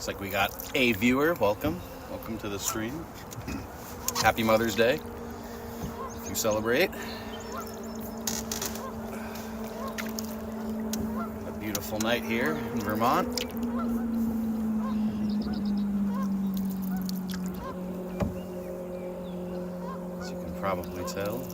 Looks like we got a viewer. Welcome to the stream. Happy Mother's Day if you celebrate. A beautiful night here in Vermont. As you can probably tell.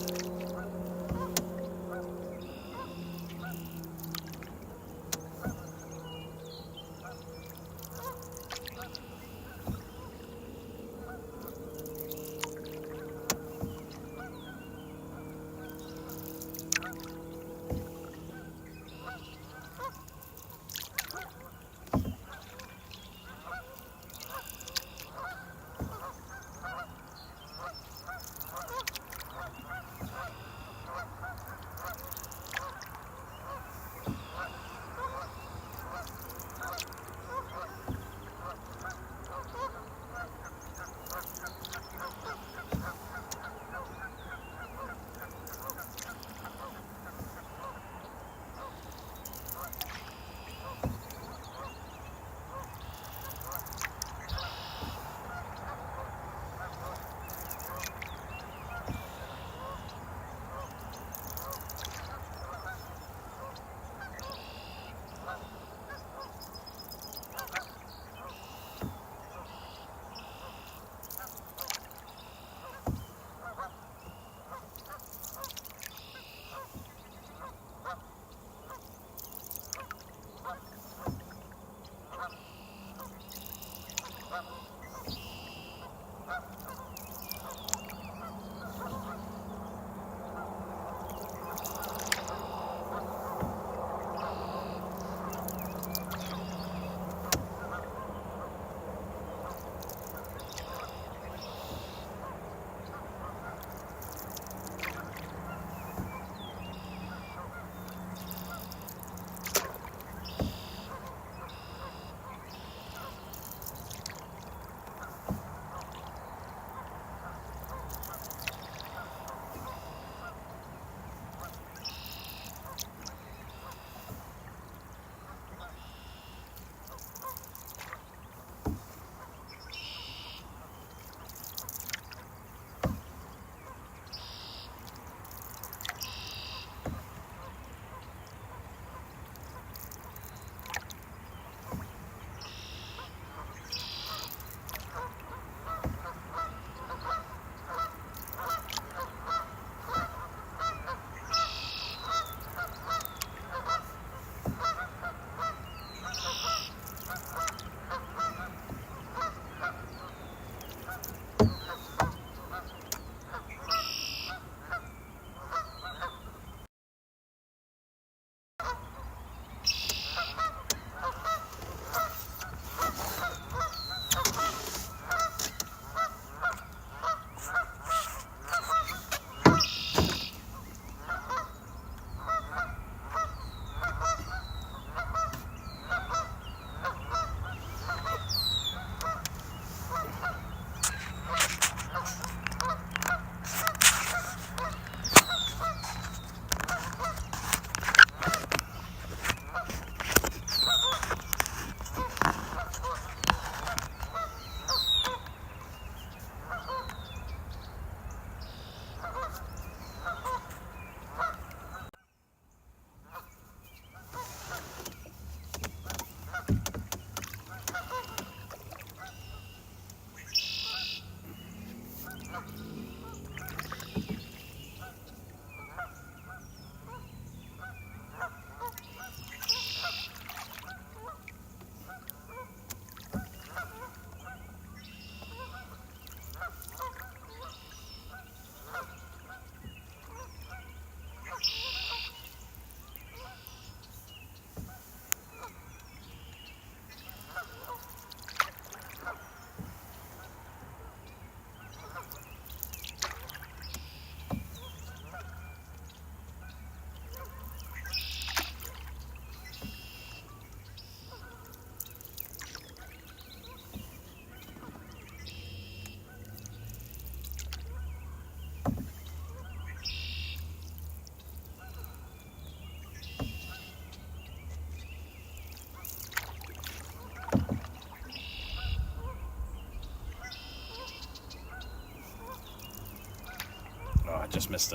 just missed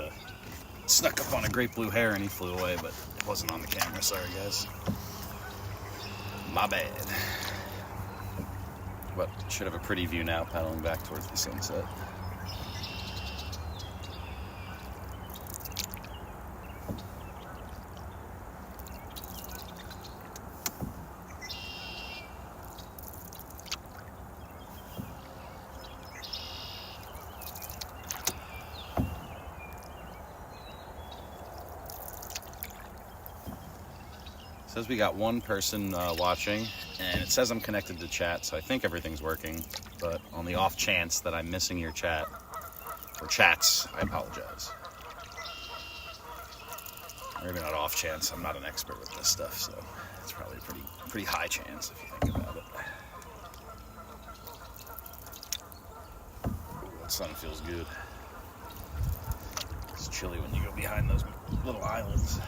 snuck up on a great blue heron and he flew away, but it wasn't on the camera. Sorry, guys. My bad. But should have a pretty view now, paddling back towards the sunset. It says we got one person watching, and it says I'm connected to chat, so I think everything's working. But on the off chance that I'm missing your chat, or chats, I apologize. Or maybe not off chance, I'm not an expert with this stuff, so it's probably a pretty high chance if you think about it. Ooh, that sun feels good. It's chilly when you go behind those little islands.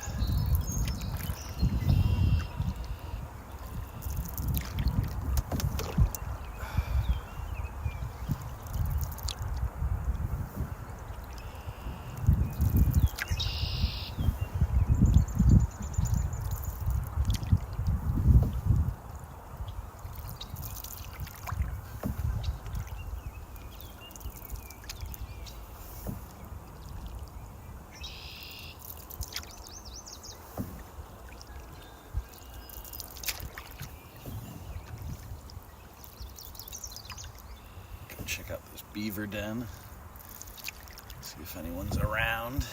Check out this beaver den. See if anyone's around.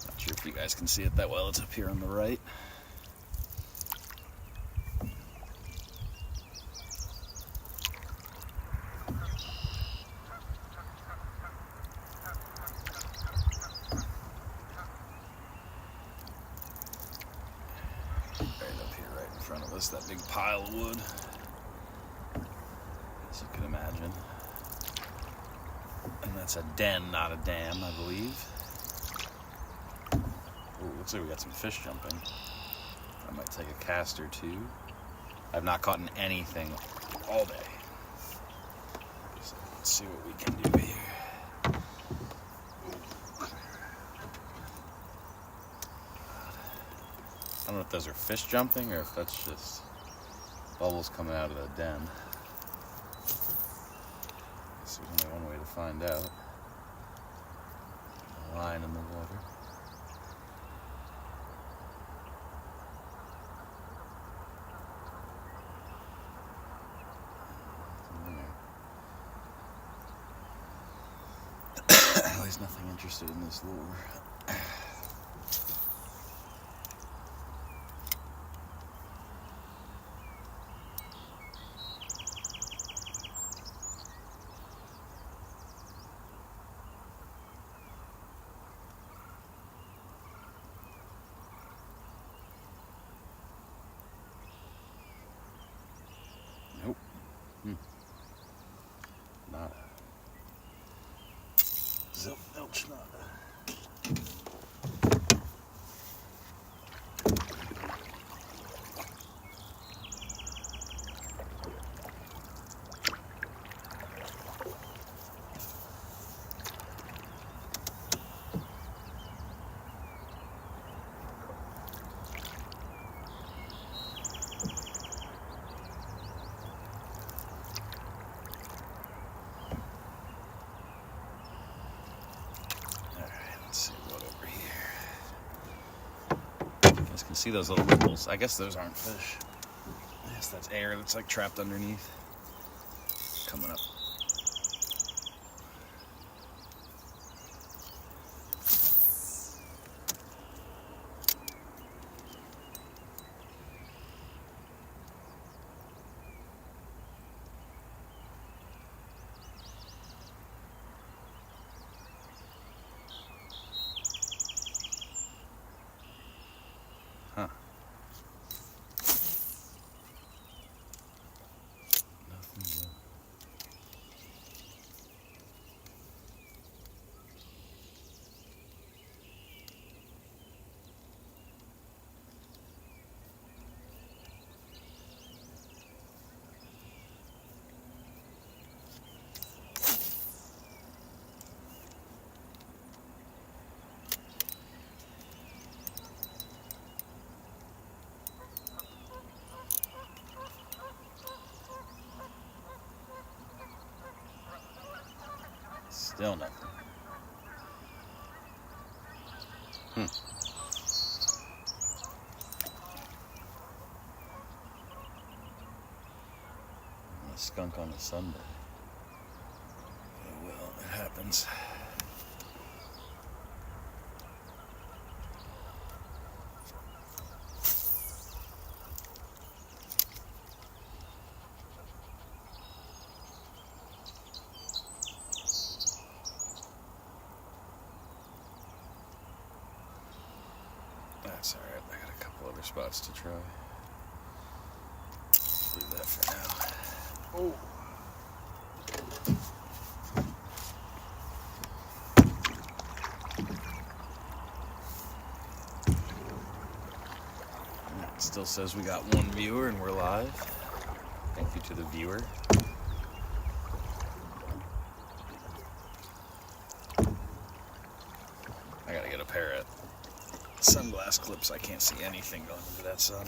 Not sure if you guys can see it that well. It's up here on the right. Right up here, right in front of us, that big pile of wood. As you can imagine. And that's a den, not a dam, I believe. Ooh, looks like we got some fish jumping. I might take a cast or two. I've not caught anything all day. So let's see what we can do here. I don't know if those are fish jumping or if that's just bubbles coming out of the den. There's only one way to find out. A line in the water. At least nothing interested in this lure. Nope. Nada. Zilch nada. You can see those little ripples. I guess those aren't fish. I guess that's air that's like trapped underneath. Coming up. Huh. Still nothing. A skunk on a Sunday. Oh well, it happens. That's alright, I got a couple other spots to try. Leave that for now. Oh! It still says we got one viewer and we're live. Thank you to the viewer. I gotta get a pair of sunglass clips. I can't see anything going into that sun.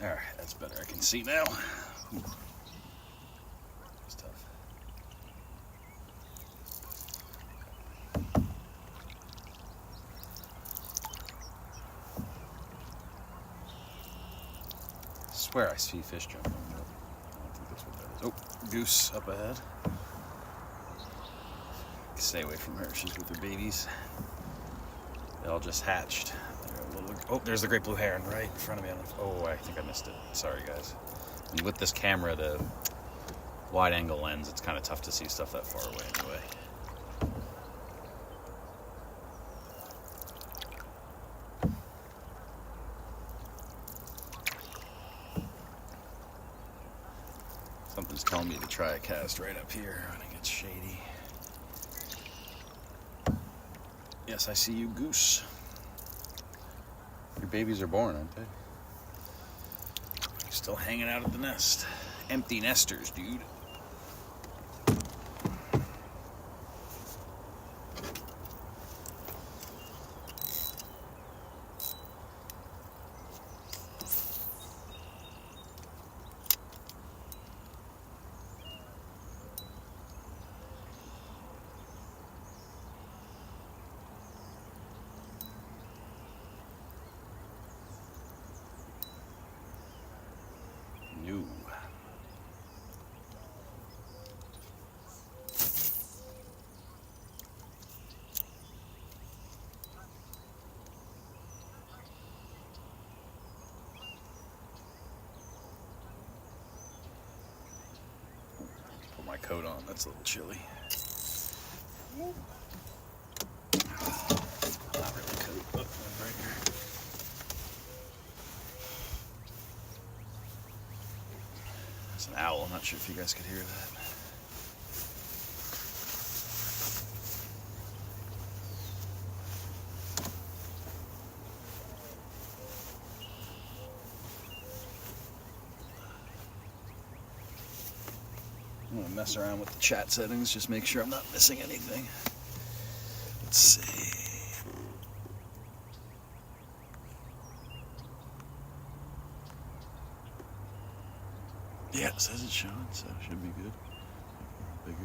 Alright, that's better. I can see now. Ooh. That's tough. I swear I see fish jumping. I don't think that's what that is. Oh, goose up ahead. Stay away from her. She's with her babies. They all just hatched. Oh, there's the great blue heron right in front of me. Oh, I think I missed it. Sorry, guys. And with this camera, the wide-angle lens, it's kind of tough to see stuff that far away anyway. Something's telling me to try a cast right up here when it gets shady. Yes, I see you, goose. Your babies are born, aren't they? Still hanging out at the nest. Empty nesters, dude. New. Put my coat on. That's a little chilly. Not really coat. Oh, right here. It's an owl. I'm not sure if you guys could hear that. I'm gonna mess around with the chat settings, just make sure I'm not missing anything. Let's see. Yeah, it says it's showing, so it should be good. Bigger.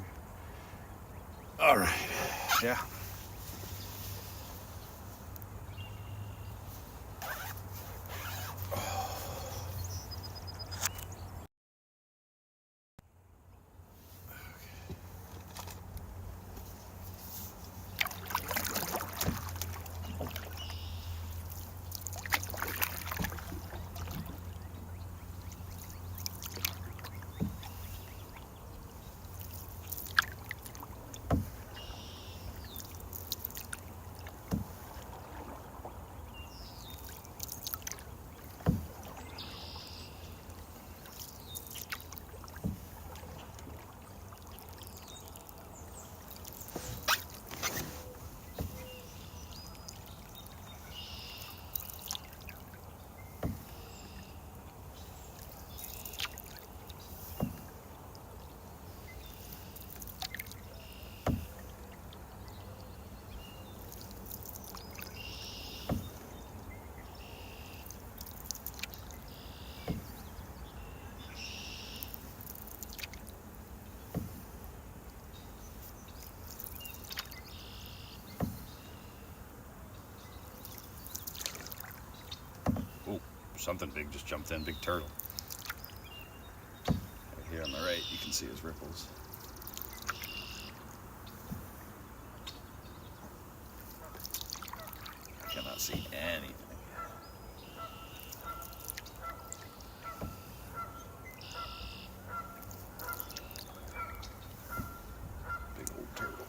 All right. Yeah. Oh, something big just jumped in, big turtle. Right here on the right, you can see his ripples. I cannot see anything. Big old turtle.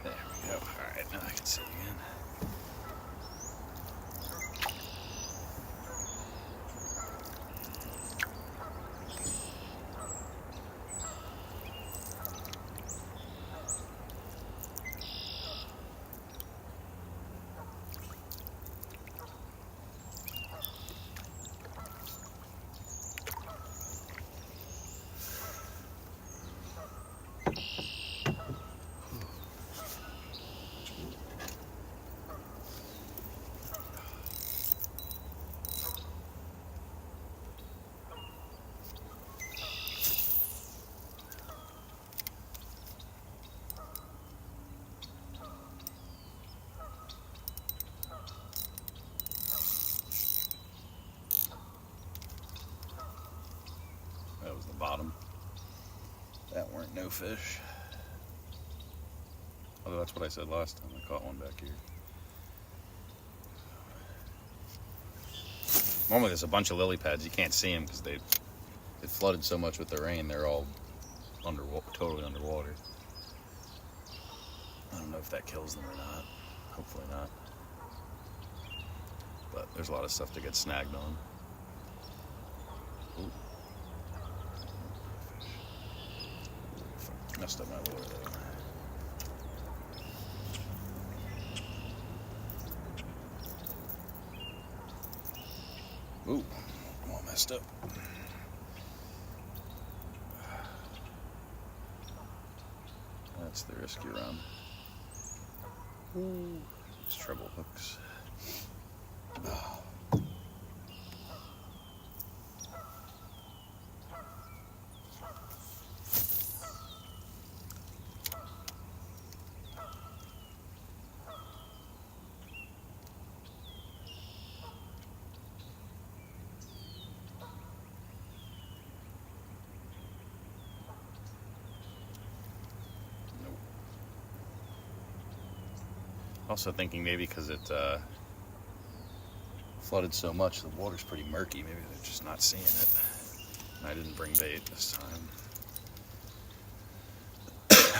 There we go. All right, now I can see again. That was the bottom. That weren't no fish. Although that's what I said last time. I caught one back here. Normally there's a bunch of lily pads. You can't see them because it flooded so much with the rain. They're all totally underwater. I don't know if that kills them or not. Hopefully not. But there's a lot of stuff to get snagged on. Ooh. Messed up my lure though. Ooh, all messed up. That's the risk you run. Ooh, these treble hooks. Also thinking maybe because it flooded so much, the water's pretty murky. Maybe they're just not seeing it. And I didn't bring bait this time,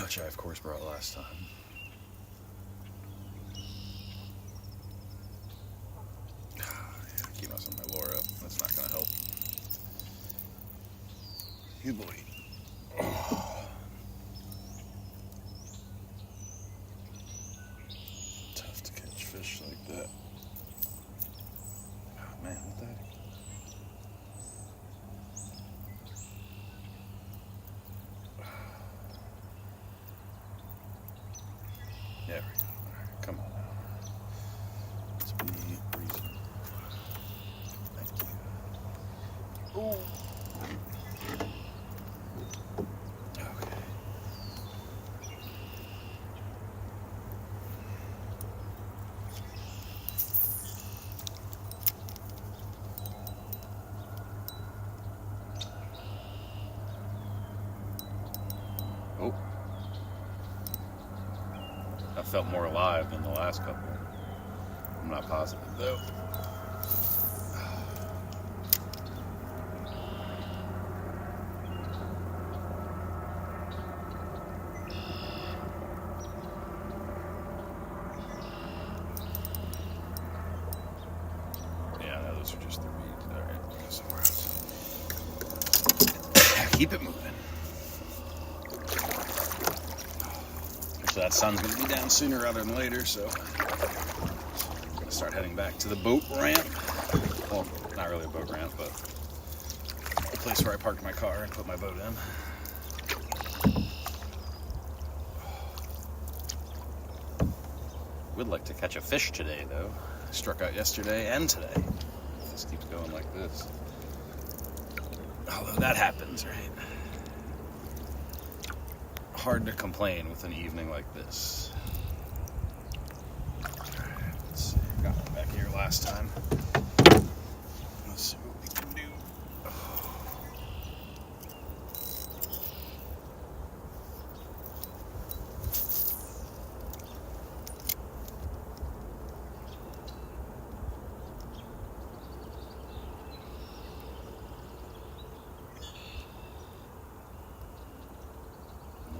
which I of course brought last time. Yeah, keep messing my lure up. That's not gonna help. You boy. Tough to catch fish like that. Oh man, what the heck? There we go. Alright, come on now. Let's be reasonable. Thank you. Ooh. Okay. Oh. That felt more alive than the last couple. I'm not positive though. Yeah, no, those are just the reeds. Alright, go somewhere else. Keep it moving. So that sun's going to be down sooner rather than later, so I'm going to start heading back to the boat ramp. Well, not really a boat ramp, but a place where I parked my car and put my boat in. Would like to catch a fish today, though. I struck out yesterday and today. If this keeps going like this. Although that happens, right? Hard to complain with an evening like this. Alright, let's see. I got one back here last time. Let's see what we can do.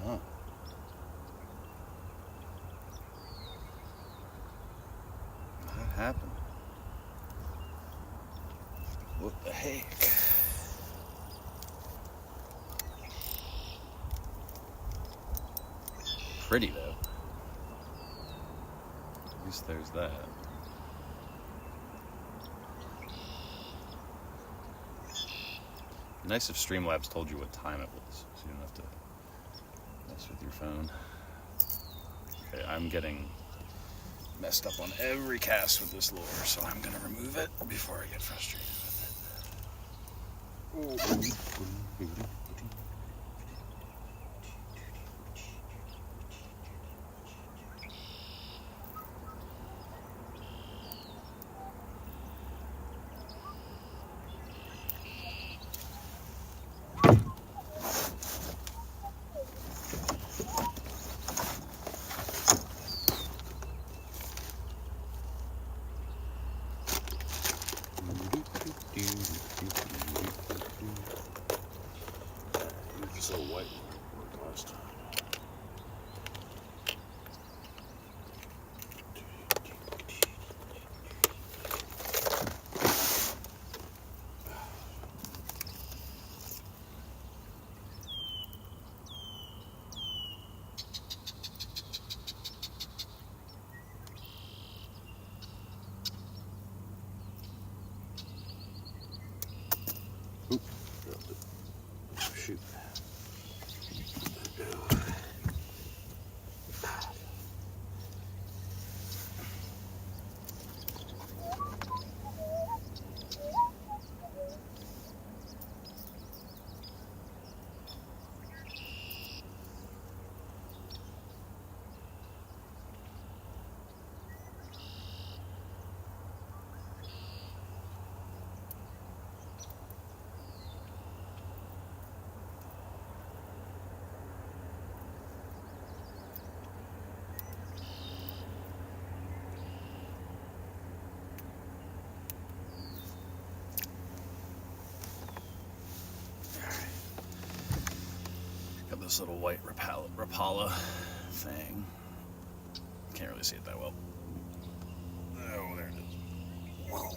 No. That happened. What the heck? Pretty though. At least there's that. Nice if Streamlabs told you what time it was, so you don't have to mess with your phone. Okay, I'm getting messed up on every cast with this lure, so I'm gonna remove it before I get frustrated with it. So white worked last time. Oop, dropped it. Oh, shoot. this little white Rapala thing. Can't really see it that well. Oh, there it is. Whoa.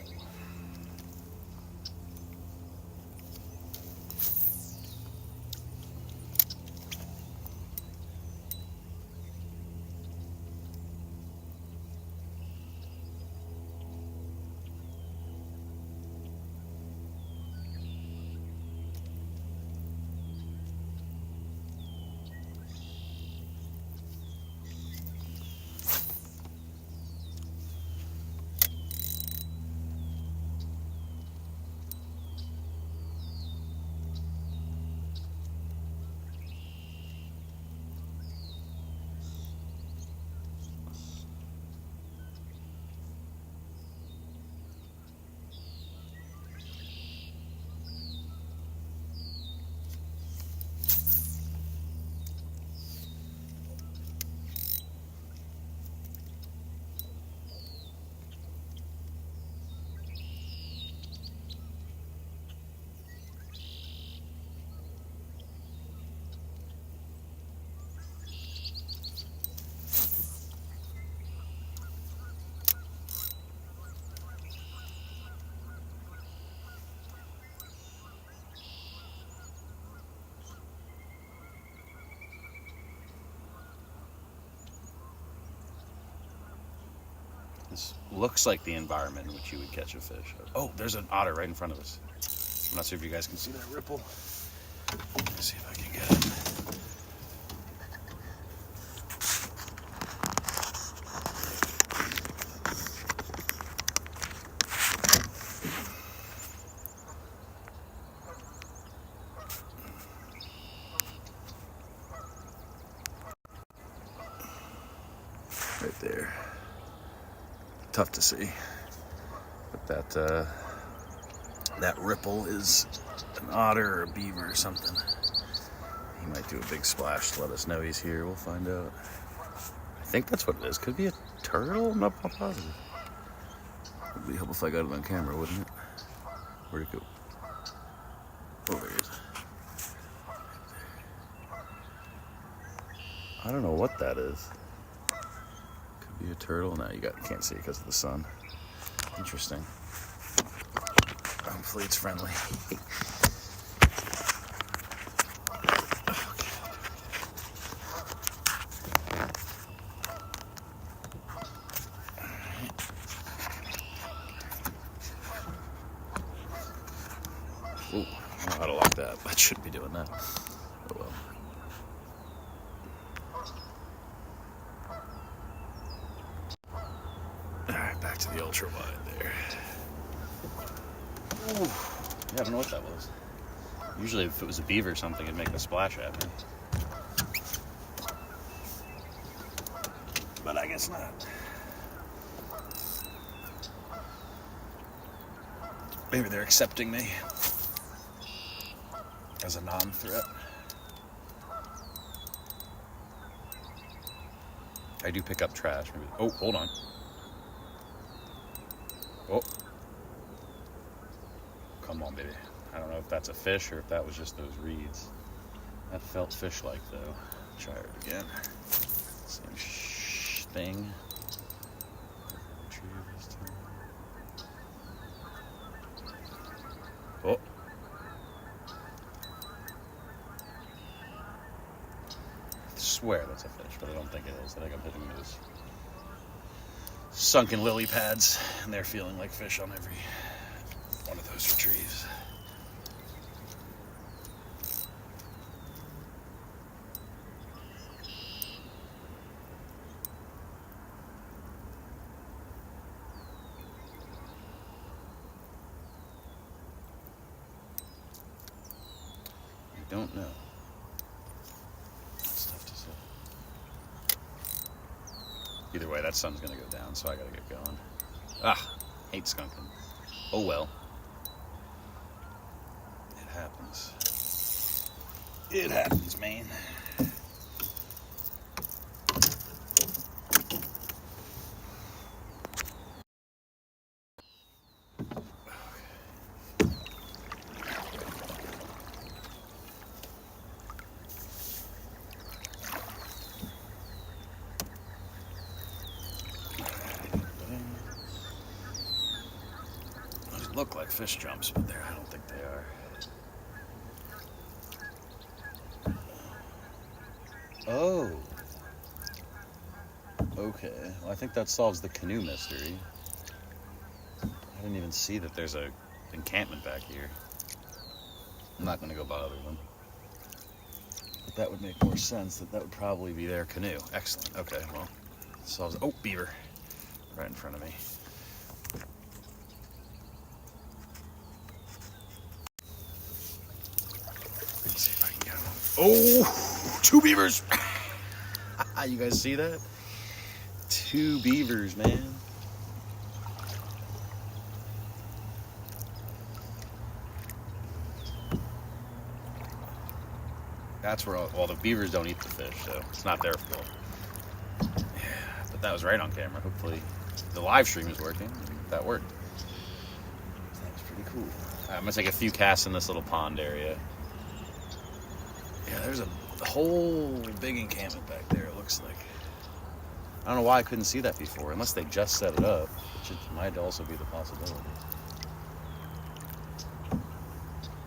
This looks like the environment in which you would catch a fish. Oh, there's an otter right in front of us. I'm not sure if you guys can see that ripple. Let me see if I can get it. Right there. Tough to see, but that ripple is an otter or a beaver or something. He might do a big splash to let us know he's here. We'll find out. I think that's what it is. Could be a turtle. I'm not positive. Would be helpful if I got it on camera, wouldn't it? Where'd it go? Oh, there he is. I don't know what that is. Be a turtle? No, you can't see it because of the sun. Interesting. Hopefully it's friendly. Ooh, I don't know how to lock that. I shouldn't be doing that. Oh well. Back to the ultra wide there. Ooh. Yeah, I don't know what that was. Usually if it was a beaver or something, it'd make a splash at me. But I guess not. Maybe they're accepting me as a non-threat. I do pick up trash. Maybe. Oh, hold on. Oh. Come on, baby. I don't know if that's a fish or if that was just those reeds. That felt fish-like, though. Try it again. Same thing. Oh. I swear that's a fish, but I don't think it is. I think I'm hitting those sunken lily pads, and they're feeling like fish on every one of those retrieves. I don't know. It's tough to say. Either way, that sun's gonna go down, so I gotta get going. Ah, hate skunking. Oh well. It happens. It happens, man. look like fish jumps, but I don't think they are. Oh. Okay. Well, I think that solves the canoe mystery. I didn't even see that there's a encampment back here. I'm not going to go bother them. But that would make more sense that would probably be their canoe. Excellent. Okay, well, solves. Oh, beaver. Right in front of me. Let's see if I can get him. Oh, 2 beavers. You guys see that? 2 beavers, man. That's where all the beavers don't eat the fish, so it's not their fault. Yeah, but that was right on camera. Hopefully the live stream is working. That worked. That was pretty cool. I'm gonna take a few casts in this little pond area. Yeah, there's a whole big encampment back there, it looks like. I don't know why I couldn't see that before, unless they just set it up, which might also be the possibility.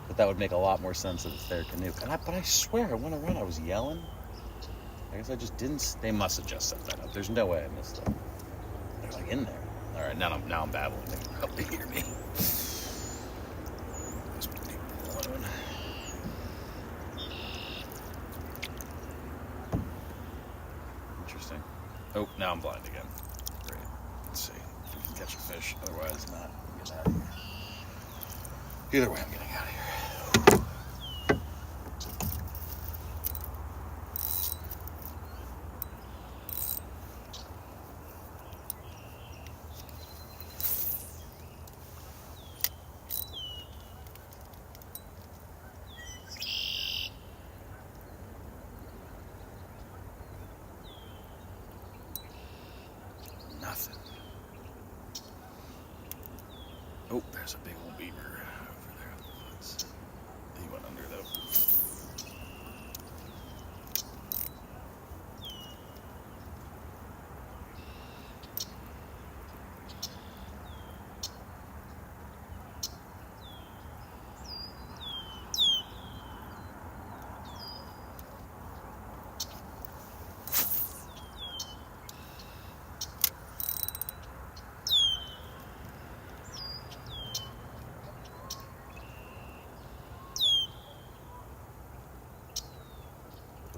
But that would make a lot more sense if it's their canoe. But I swear, I went around, I was yelling. I guess I just didn't. They must have just set that up. There's no way I missed that. They're like in there. All right, now I'm babbling. They can probably hear me. Interesting. Oh, now I'm blind again. Great. Let's see if we can catch a fish. Otherwise, not. I'm getting out of here. Either way, I'm getting out of here. Nothing. Oh, there's a big old beaver over there in the woods. He went under though.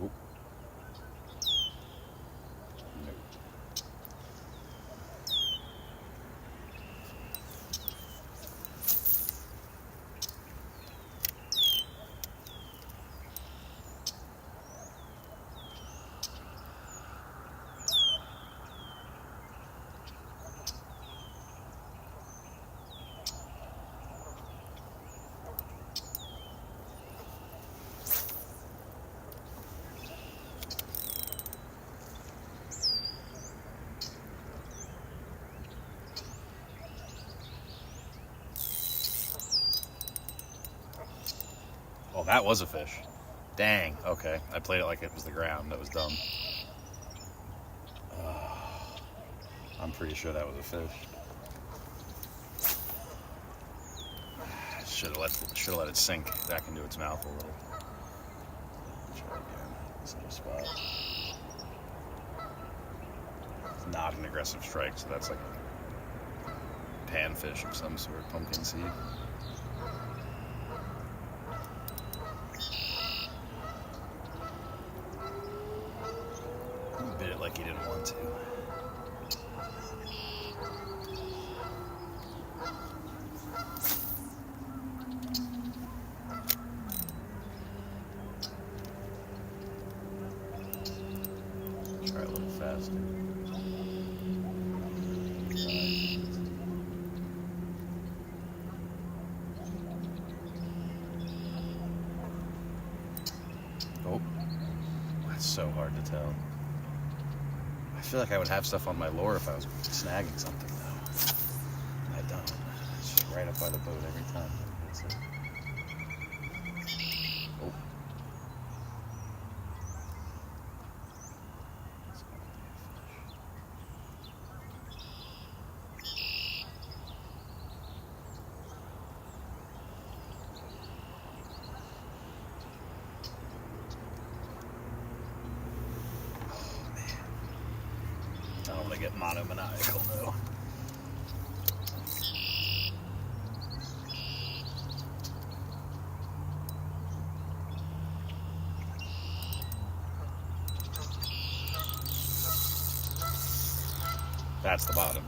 Oop. Nope. Oh, that was a fish. Dang. Okay. I played it like it was the ground. That was dumb. I'm pretty sure that was a fish. Should have let it sink back into its mouth a little. Try again. Same spot. It's not an aggressive strike, so that's like a panfish of some sort, pumpkin seed. He bit it like he didn't want to. Try a little faster. Oh, that's so hard to tell. I feel like I would have stuff on my lure if I was snagging something, though. I don't. It's just right up by the boat every time. That's it. Oh. get monomaniacal though. That's the bottom.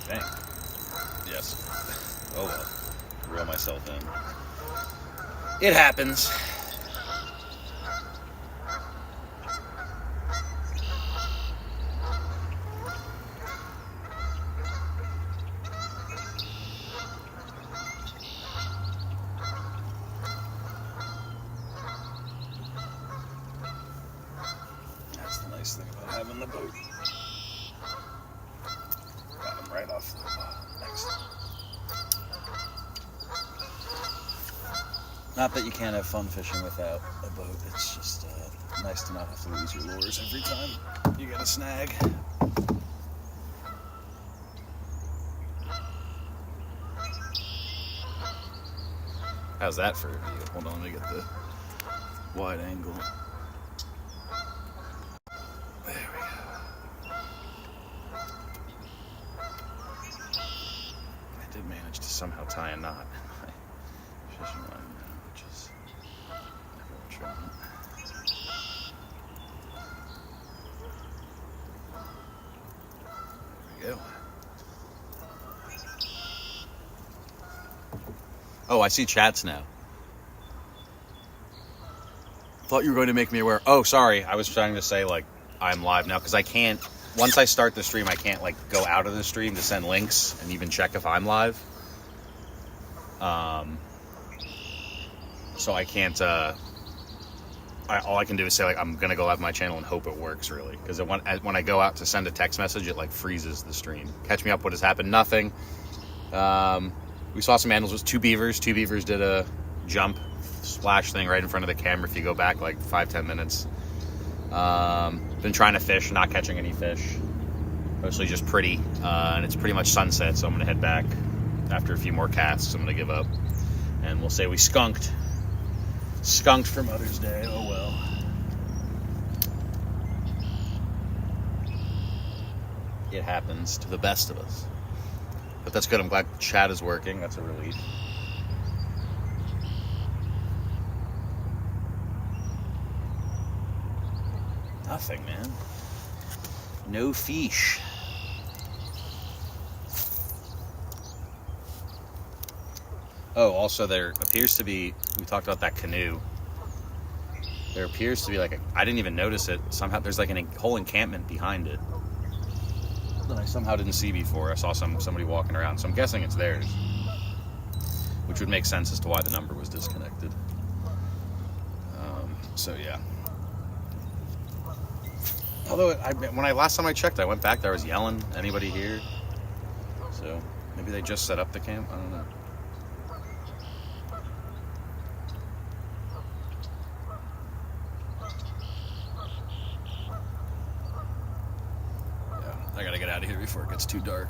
Dang. Yes. Oh well. Reel myself in. It happens. That's the nice thing about having the boat. Got him right off the next. Not that you can't have fun fishing without a boat. It's just nice to not have to lose your lures every time you get a snag. How's that for a view? Hold on, let me get the wide angle. There we go. I did manage to somehow tie a knot in my fishing line now, which is never what you want. There we go. Oh, I see chats now. Thought you were going to make me aware. Oh, sorry. I was trying to say, like, I'm live now because I can't. Once I start the stream, I can't, like, go out of the stream to send links and even check if I'm live. So I can't. All I can do is say, like, I'm going to go live my channel and hope it works, really. Because when I go out to send a text message, it, like, freezes the stream. Catch me up. What has happened? Nothing. We saw some animals. It was two beavers. Two beavers did a jump splash thing right in front of the camera if you go back like 5-10 minutes. Been trying to fish, not catching any fish. Mostly just pretty. And it's pretty much sunset, so I'm going to head back after a few more casts. I'm going to give up. And we'll say we skunked. Skunked for Mother's Day. Oh well. It happens to the best of us. But that's good. I'm glad chat is working. That's a relief. Nothing, man. No fish. Oh, also there appears to be, we talked about that canoe. There appears to be like I didn't even notice it. Somehow there's like a whole encampment behind it that I somehow didn't see before. I saw somebody walking around, so I'm guessing it's theirs, which would make sense as to why the number was disconnected. So yeah. Although last time I checked, I went back there, I was yelling, "Anybody here?" So maybe they just set up the camp. I don't know. I gotta get out of here before it gets too dark.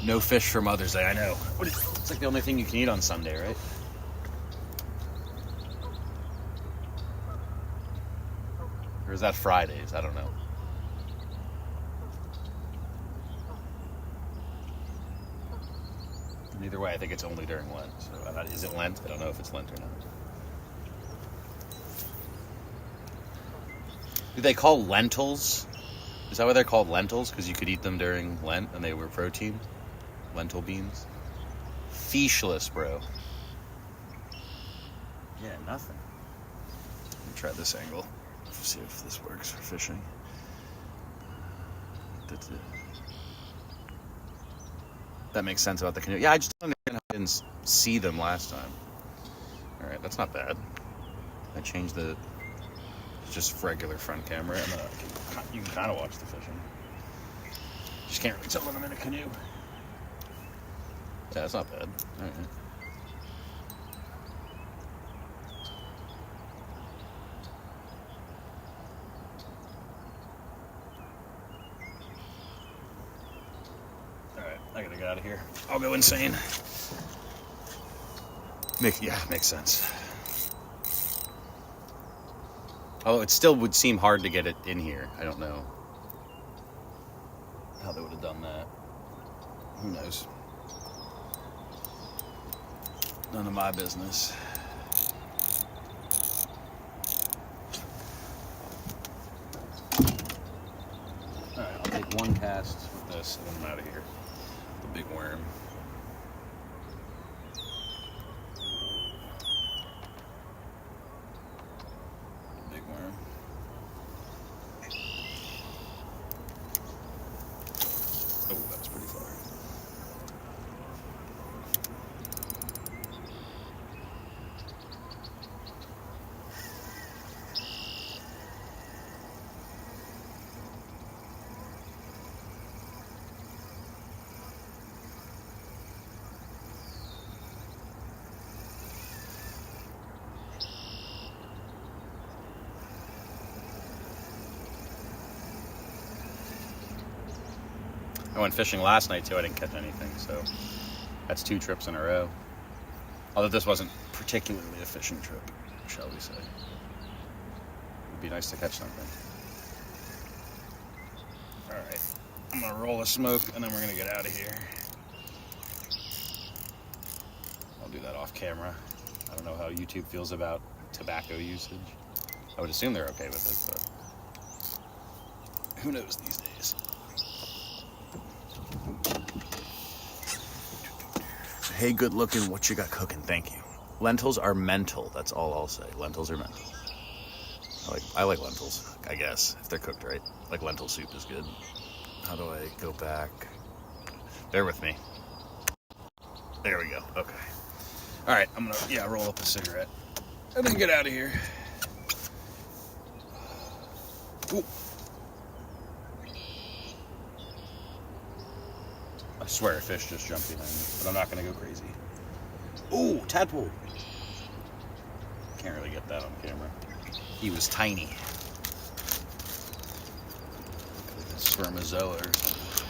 No fish for Mother's Day, I know. It's like the only thing you can eat on Sunday, right? Or is that Fridays? I don't know. Either way, I think it's only during Lent. So, is it Lent? I don't know if it's Lent or not. Do they call lentils? Is that why they're called lentils? Because you could eat them during Lent and they were protein? Lentil beans? Fishless, bro. Yeah, nothing. Let me try this angle. See if this works for fishing. That makes sense about the canoe. Yeah, I just don't understand how I didn't see them last time. Alright, that's not bad. I changed the just regular front camera, and you can kind of watch the fishing. Just can't really tell when I'm in a canoe. Yeah, that's not bad. All right. All right, I gotta get out of here. I'll go insane. Makes sense. Although it still would seem hard to get it in here. I don't know how they would have done that. Who knows? None of my business. Alright, I'll take one cast with this and then I'm out of here. The big worm. Big worm. Oh, that's pretty far. I went fishing last night too. I didn't catch anything, so that's 2 trips in a row. Although this wasn't particularly a fishing trip, shall we say. It'd be nice to catch something. Alright, I'm gonna roll a smoke and then we're gonna get out of here. I'll do that off camera. I don't know how YouTube feels about tobacco usage. I would assume they're okay with it, but who knows these days. Hey, good looking, what you got cooking? Thank you. Lentils are mental, that's all I'll say. Lentils are mental. I like lentils, I guess, if they're cooked right. Like lentil soup is good. How do I go back? Bear with me. There we go, okay. Alright, I'm gonna, roll up a cigarette. And then get out of here. Ooh. I swear a fish just jumped behind me, but I'm not going to go crazy. Ooh, tadpole. Can't really get that on camera. He was tiny. Like a spermazoa or something.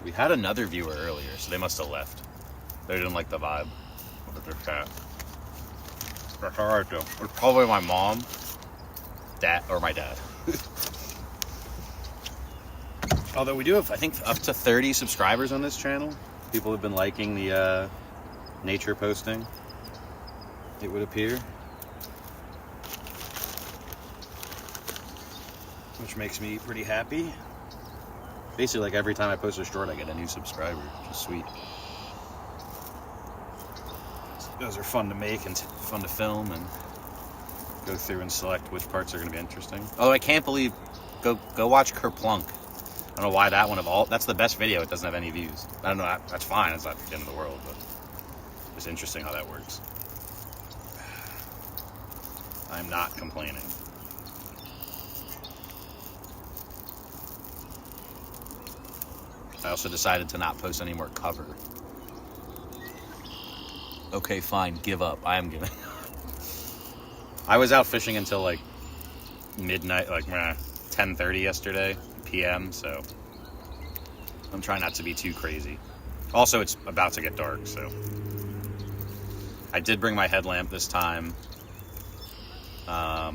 We had another viewer earlier, so they must have left. They didn't like the vibe of their cat. That's alright though. It's probably my mom. Dad or my dad. Although we do have, I think, up to 30 subscribers on this channel. People have been liking the nature posting, it would appear. Which makes me pretty happy. Basically, like every time I post a short, I get a new subscriber, which is sweet. Those are fun to make and fun to film and go through and select which parts are going to be interesting. Although I can't believe, go watch Kerplunk. I don't know why that one of all, that's the best video, it doesn't have any views. I don't know, that's fine, it's not the end of the world, but it's interesting how that works. I'm not complaining. I also decided to not post any more cover. Okay, fine, give up. I am giving up. I was out fishing until like midnight, like 10:30 yesterday p.m. So I'm trying not to be too crazy. Also, it's about to get dark, so I did bring my headlamp this time, but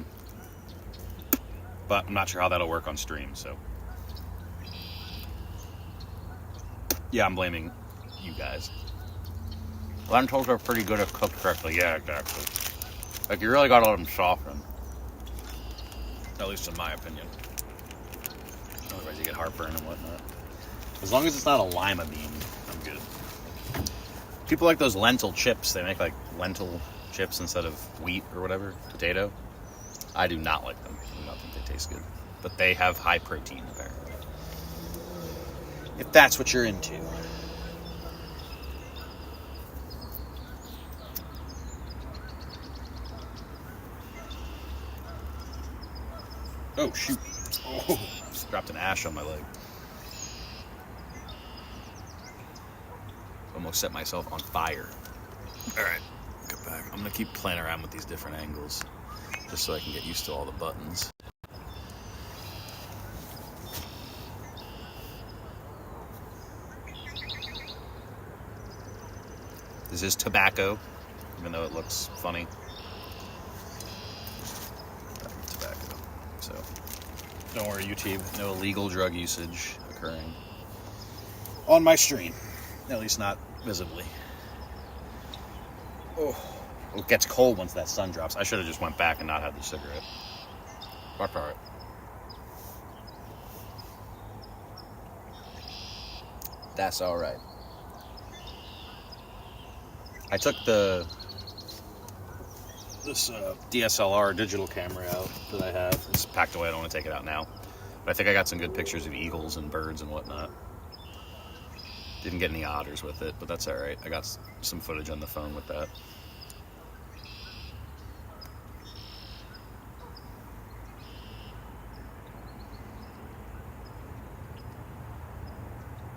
I'm not sure how that'll work on stream. So yeah, I'm blaming you guys. Lentils are pretty good if cooked correctly. Yeah, exactly. Like, you really gotta let them soften. At least in my opinion. Otherwise you get heartburn and whatnot. As long as it's not a lima bean, I'm good. People like those lentil chips. They make like lentil chips instead of wheat or whatever, potato. I do not like them. I do not think they taste good. But they have high protein, apparently. If that's what you're into. Oh, shoot. Oh, just dropped an ash on my leg. Almost set myself on fire. Alright, get back. I'm going to keep playing around with these different angles, just so I can get used to all the buttons. This is tobacco, even though it looks funny. Tobacco. So, don't worry, YouTube. No illegal drug usage occurring on my stream. At least not visibly. Oh, it gets cold once that sun drops. I should have just went back and not had the cigarette. All right. That's all right. I took this DSLR digital camera out that I have. It's packed away. I don't want to take it out now. But I think I got some good pictures of eagles and birds and whatnot. Didn't get any otters with it, but that's all right. I got some footage on the phone with that.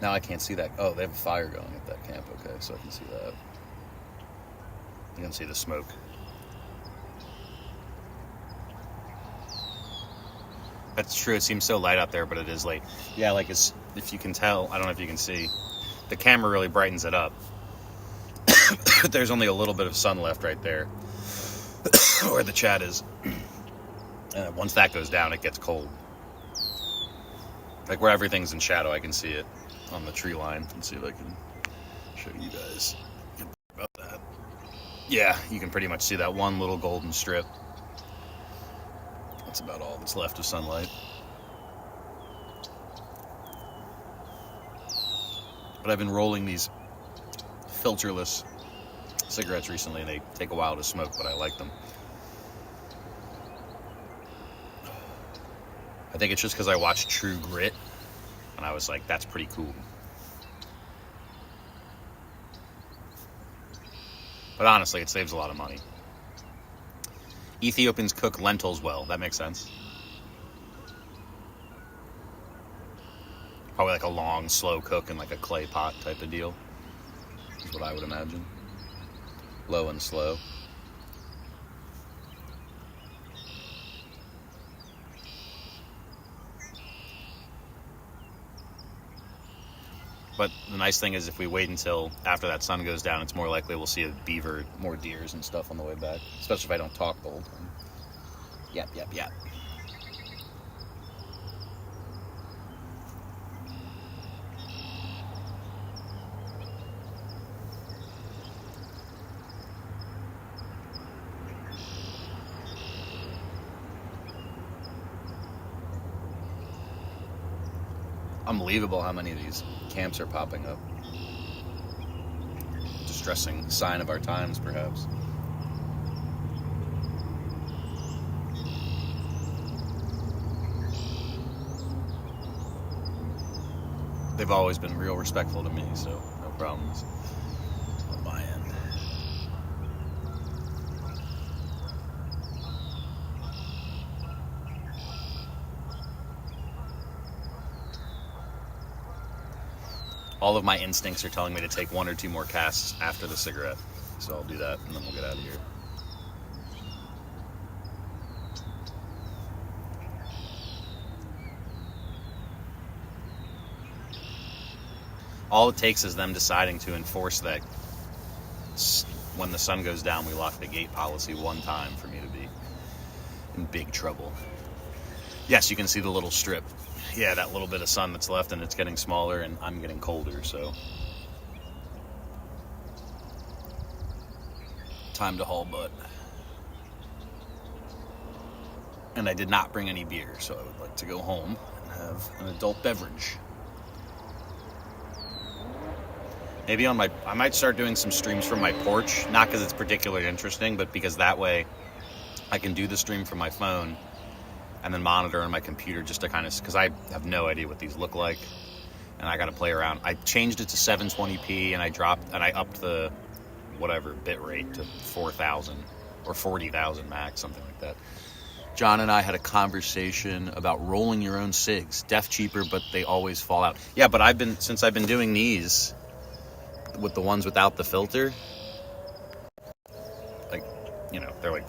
Now I can't see that. Oh, they have a fire going at that camp. Okay, so I can see that. You can see the smoke. That's true. It seems so light out there, but it is late. Yeah, like it's, if you can tell, I don't know if you can see, the camera really brightens it up. There's only a little bit of sun left right there where the chat is. Once that goes down, it gets cold. Like where everything's in shadow, I can see it on the tree line. Let's see if I can show you guys about that. Yeah, you can pretty much see that one little golden strip. That's about all that's left of sunlight. But I've been rolling these filterless cigarettes recently, and they take a while to smoke, but I like them. I think it's just because I watched True Grit, and I was like, that's pretty cool. But honestly, it saves a lot of money. Ethiopians cook lentils well. That makes sense. Probably like a long, slow cook in like a clay pot type of deal. Is what I would imagine. Low and slow. But the nice thing is if we wait until after that sun goes down, it's more likely we'll see a beaver, more deers and stuff on the way back. Especially if I don't talk the whole time. Yap, yap, yap. Unbelievable how many of these camps are popping up. Distressing sign of our times, perhaps. They've always been real respectful to me, so no problems on my end. All of my instincts are telling me to take one or two more casts after the cigarette. So I'll do that, and then we'll get out of here. All it takes is them deciding to enforce that when the sun goes down, we lock the gate policy one time for me to be in big trouble. Yes, you can see the little strip. Yeah, that little bit of sun that's left, and it's getting smaller, and I'm getting colder, so. Time to haul butt. And I did not bring any beer, so I would like to go home and have an adult beverage. Maybe I might start doing some streams from my porch, not because it's particularly interesting, but because that way I can do the stream from my phone and then monitor on my computer just to kind of, because I have no idea what these look like, and I got to play around. I changed it to 720p, and I upped the whatever bit rate to 4,000 or 40,000 max, something like that. John and I had a conversation about rolling your own cigs. Def cheaper, but they always fall out. Yeah, but since I've been doing these with the ones without the filter, like, you know, they're like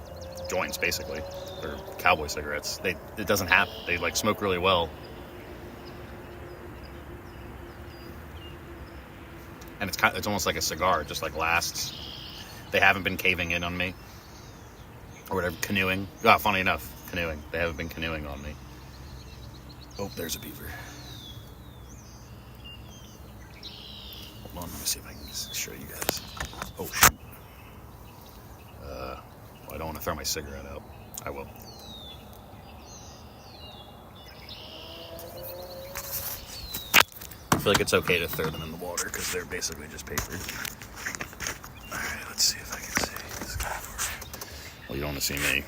joints basically. They're cowboy cigarettes. It doesn't happen. They like smoke really well. And it's almost like a cigar, it just like lasts. They haven't been caving in on me. Or whatever, canoeing. Oh, funny enough, canoeing. They haven't been canoeing on me. Oh, there's a beaver. Hold on, let me see if I can show you guys. Oh, shoot. Well, I don't want to throw my cigarette out. I will. I feel like it's okay to throw them in the water because they're basically just paper. Alright, let's see if I can see this guy. Well, you don't want to see me.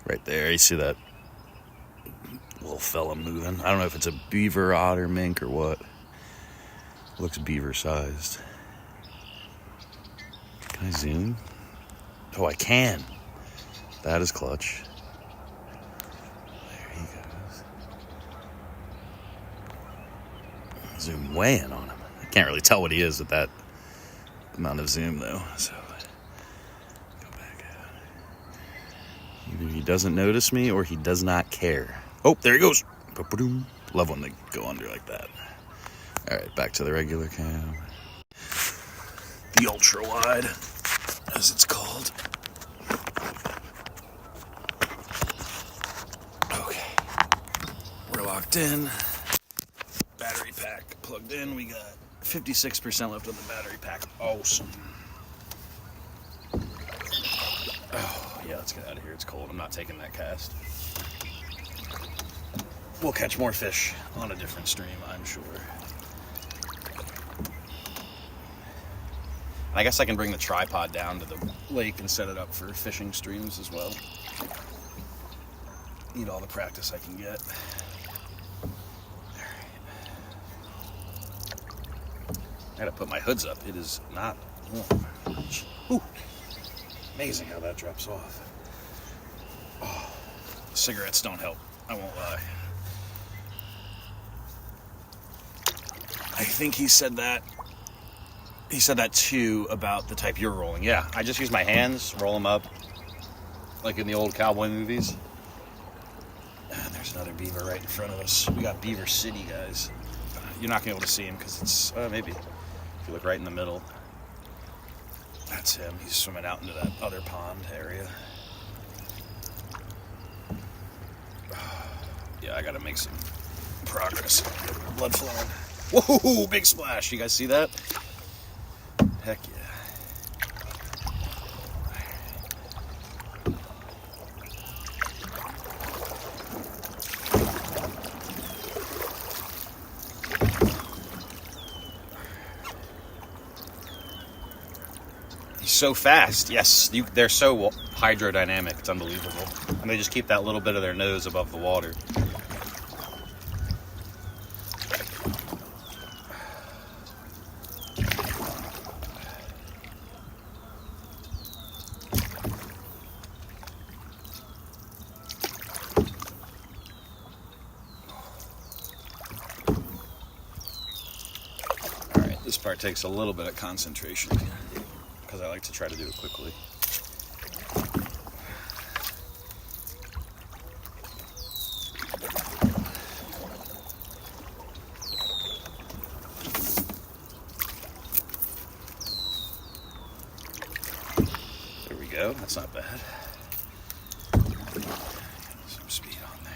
Right there, you see that little fella moving? I don't know if it's a beaver, otter, mink, or what. Looks beaver sized. Can I zoom? Oh, I can. That is clutch. There he goes. Zoom way in on him. I can't really tell what he is with that amount of zoom, though. So, go back out. Either he doesn't notice me or he does not care. Oh, there he goes. Love when they go under like that. All right, back to the regular cam. The ultra wide, as it's called. Okay, we're locked in. Battery pack plugged in. We got 56% left of the battery pack. Awesome. Oh, yeah, let's get out of here. It's cold. I'm not taking that cast. We'll catch more fish on a different stream, I'm sure. I guess I can bring the tripod down to the lake and set it up for fishing streams as well. Need all the practice I can get. Alright. I gotta put my hoods up. It is not warm. Ooh. Amazing how that drops off. Oh, cigarettes don't help. I won't lie. I think he said that. He said that too about the type you're rolling. Yeah, I just use my hands, roll them up, like in the old cowboy movies. And there's another beaver right in front of us. We got Beaver City, guys. You're not gonna be able to see him because it's maybe if you look right in the middle. That's him. He's swimming out into that other pond area. Yeah, I gotta make some progress. Blood flowing. Whoa, big splash. You guys see that? Heck yeah. He's so fast. Yes, they're so hydrodynamic. It's unbelievable. And they just keep that little bit of their nose above the water. This part takes a little bit of concentration because I like to try to do it quickly. There we go. That's not bad. Some speed on there.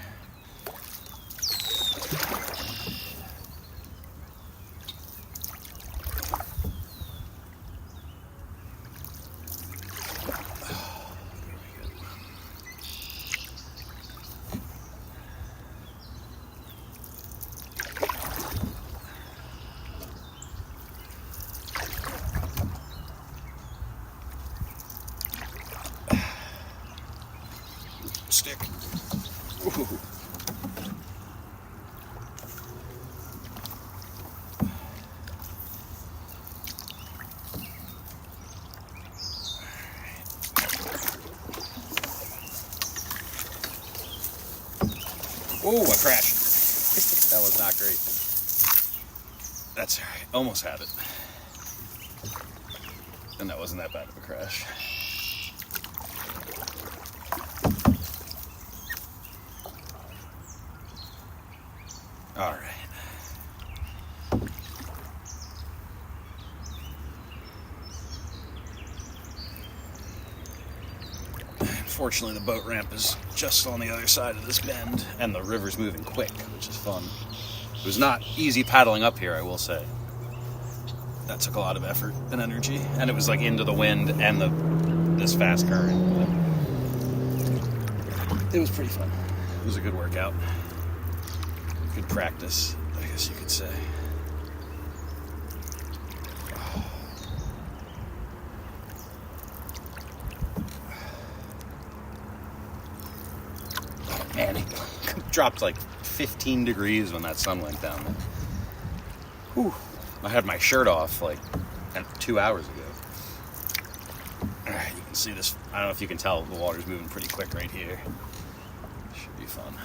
Stick. Ooh. Oh, I crashed. That was not great. That's all right. Almost had it. And that wasn't that bad of a crash. All right. Fortunately, the boat ramp is just on the other side of this bend, and the river's moving quick, which is fun. It was not easy paddling up here, I will say. That took a lot of effort and energy, and it was like into the wind and this fast current. It was pretty fun. It was a good workout. Good practice, I guess you could say. Man, it dropped like 15 degrees when that sun went down there. Whew. I had my shirt off like 2 hours ago. Alright, you can see this. I don't know if you can tell, the water's moving pretty quick right here. Should be fun.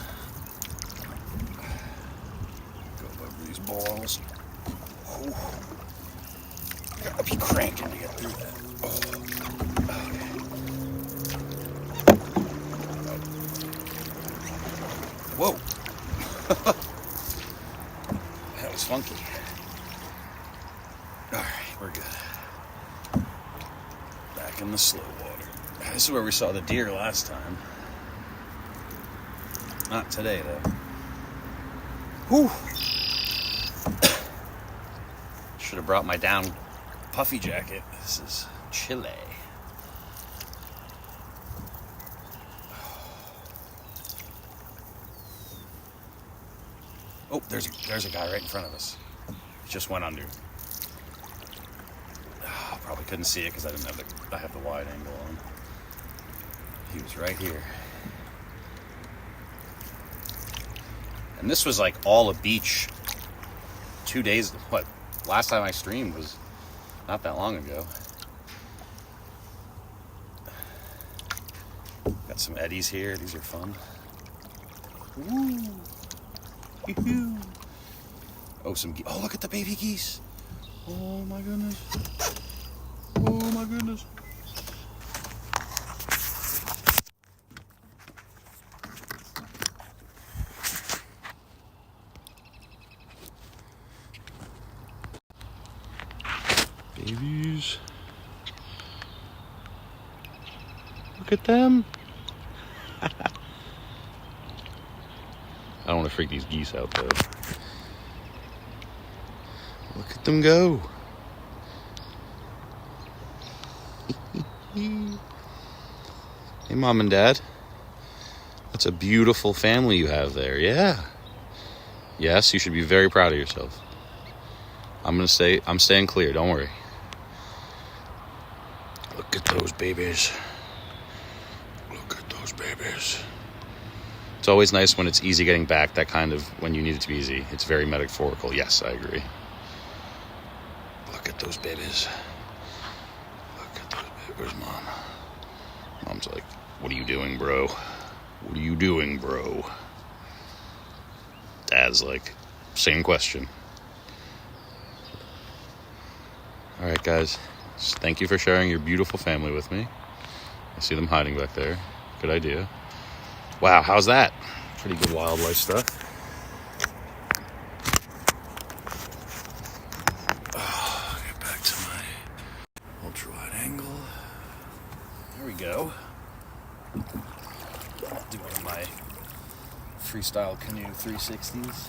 Go over these balls. Whew. Gotta be cranking to get through that. Whoa. That was funky. Alright, we're good. Back in the slow water. This is where we saw the deer last time. Not today, though. Whew. Should have brought my down puffy jacket. This is chilly. Oh, there's a guy right in front of us. He just went under. Probably couldn't see it because I have the wide angle on. He was right here. And this was like all a beach 2 days. Last time I streamed was not that long ago. Got some eddies here. These are fun. Woo! Oh, oh, look at the baby geese. Oh my goodness. Oh my goodness. Babies. Look at them. I don't want to freak these geese out, though. Look at them go. Hey, Mom and Dad. That's a beautiful family you have there. Yeah. Yes, you should be very proud of yourself. I'm staying clear. Don't worry. Look at those babies. Look at those babies. It's always nice when it's easy getting back, that kind of when you need it to be easy. It's very metaphorical. Yes, I agree. Look at those babies. Look at those babies. Where's Mom? Mom's like, what are you doing, bro? What are you doing, bro? Dad's like, same question. All right, guys. Thank you for sharing your beautiful family with me. I see them hiding back there. Good idea. Wow, how's that? Pretty good wildlife stuff. Oh, get back to my ultra-wide angle. There we go. Do one of my freestyle canoe 360s.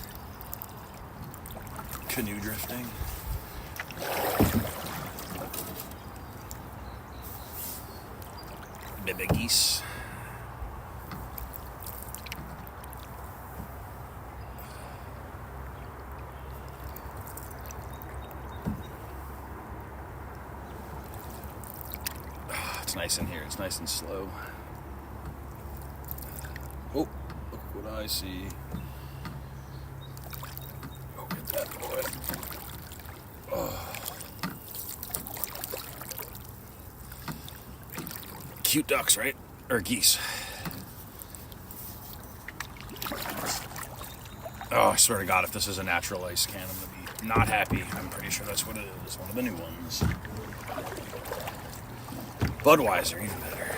Canoe drifting. Baby geese. It's nice in here. It's nice and slow. Oh, look what I see. Oh, get that boy. Oh. Cute ducks, right? Or geese. Oh, I swear to God, if this is a natural ice can, I'm going to be not happy. I'm pretty sure that's what it is. One of the new ones. Budweiser, even better.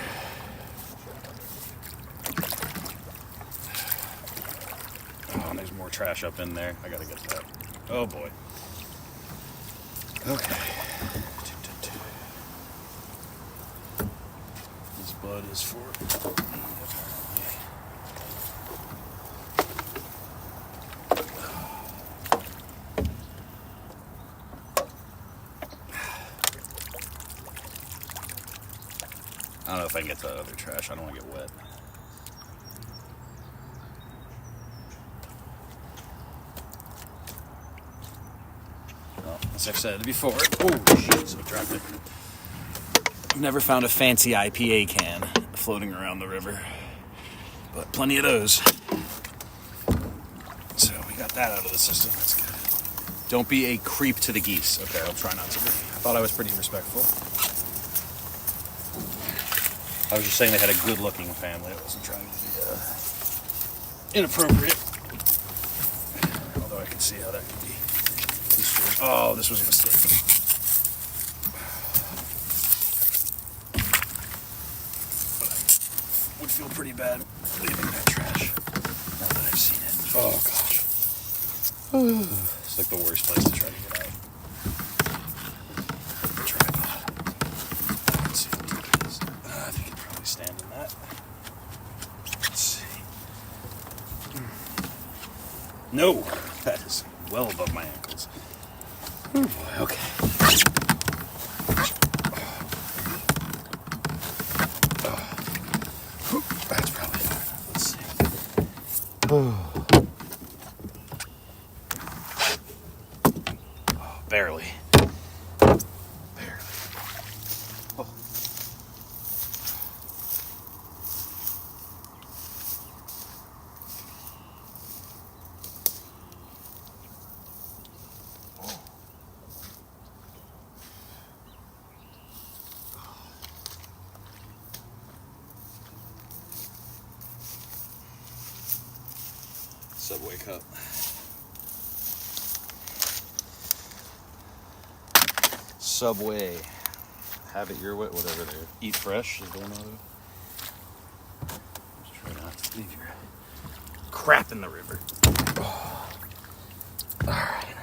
Oh, and there's more trash up in there. I gotta get that. Oh boy. Okay. This bud is for. I don't know if I can get to that other trash. I don't want to get wet. Well, as I've said before, oh shit, so I dropped it. I've never found a fancy IPA can floating around the river, but plenty of those. So we got that out of the system. That's good. Don't be a creep to the geese. Okay, I'll try not to be. I thought I was pretty respectful. I was just saying they had a good-looking family. I wasn't trying to be inappropriate. Although I can see how that could be construed. Oh, this was a mistake. But I would feel pretty bad leaving that trash now that I've seen it. Oh, gosh. It's like the worst place to try to get out. The tripod. Let's see what deep it is. I think it probably stand in that. Let's see. No, that is well above my ankles. Oh boy, okay. That's probably fine. Let's see. Oh, barely. Oh. Subway cup. Subway. Have it your way, whatever they eat fresh is their motto. Just try not to leave your crap in the river. Oh. Alright.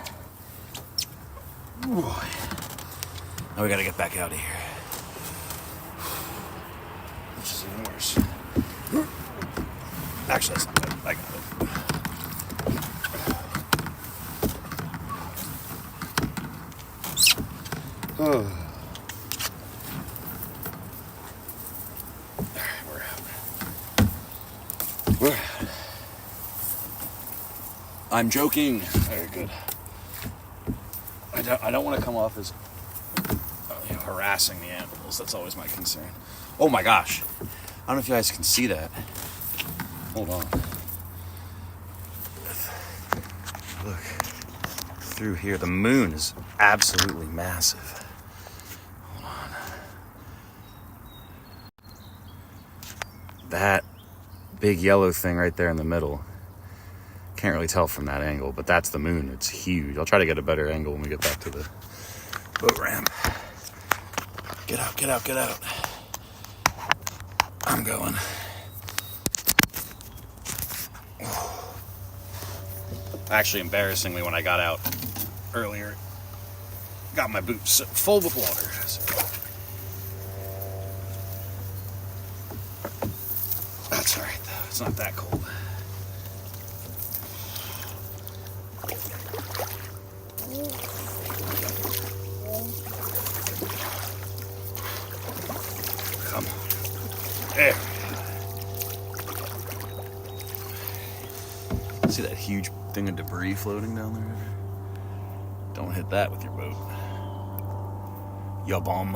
Now we gotta get back out of here. Which is even worse. Actually, that's not bad. I got it. Oh. Alright, we're out. I'm joking. Very good. I don't want to come off as harassing the animals. That's always my concern. Oh my gosh. I don't know if you guys can see that. Hold on. Look. Through here. The moon is absolutely massive. Hold on. That big yellow thing right there in the middle. Can't really tell from that angle, but that's the moon. It's huge. I'll try to get a better angle when we get back to the boat ramp. Get out, get out, get out. I'm going. Actually, embarrassingly, when I got out earlier, got my boots full with water. So. That's all right, though. It's not that cold. Come on. There. See that huge thing of debris floating down the river? Don't hit that with your boat. Ya bum.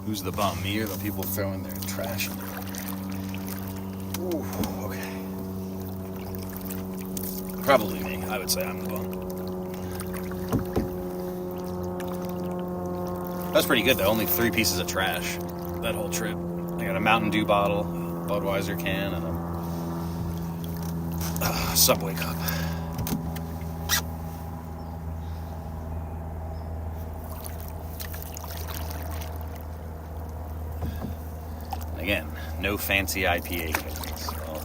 Who's the bum? Me or the people throwing their trash in the river? Ooh, okay. Probably me. I would say I'm the bum. That's pretty good though. Only 3 pieces of trash that whole trip. I got a Mountain Dew bottle, a Budweiser can, and a Subway cup. And again, no fancy IPA cans. I'll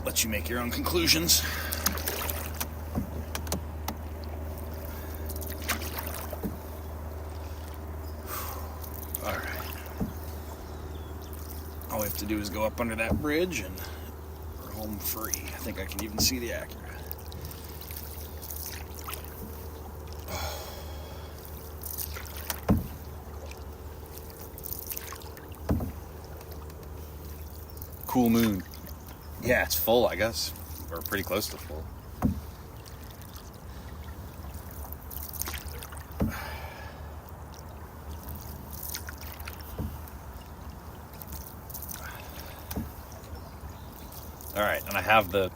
let you make your own conclusions. All right. All we have to do is go up under that bridge and we're home free. I think I can even see the Acura. Cool moon. Yeah, it's full, I guess. Or pretty close to full. Alright, and I have the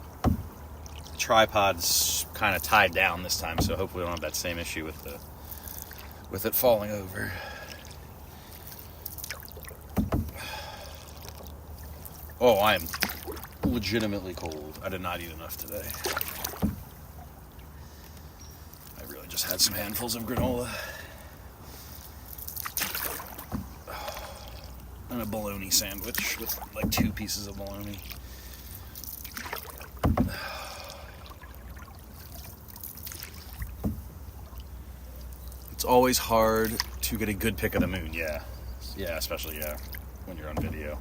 tripods kind of tied down this time, so hopefully we don't have that same issue with it falling over. Oh, I am legitimately cold. I did not eat enough today. I really just had some handfuls of granola. And a bologna sandwich with like 2 pieces of bologna. It's always hard to get a good pic of the moon, yeah. Yeah, especially, when you're on video.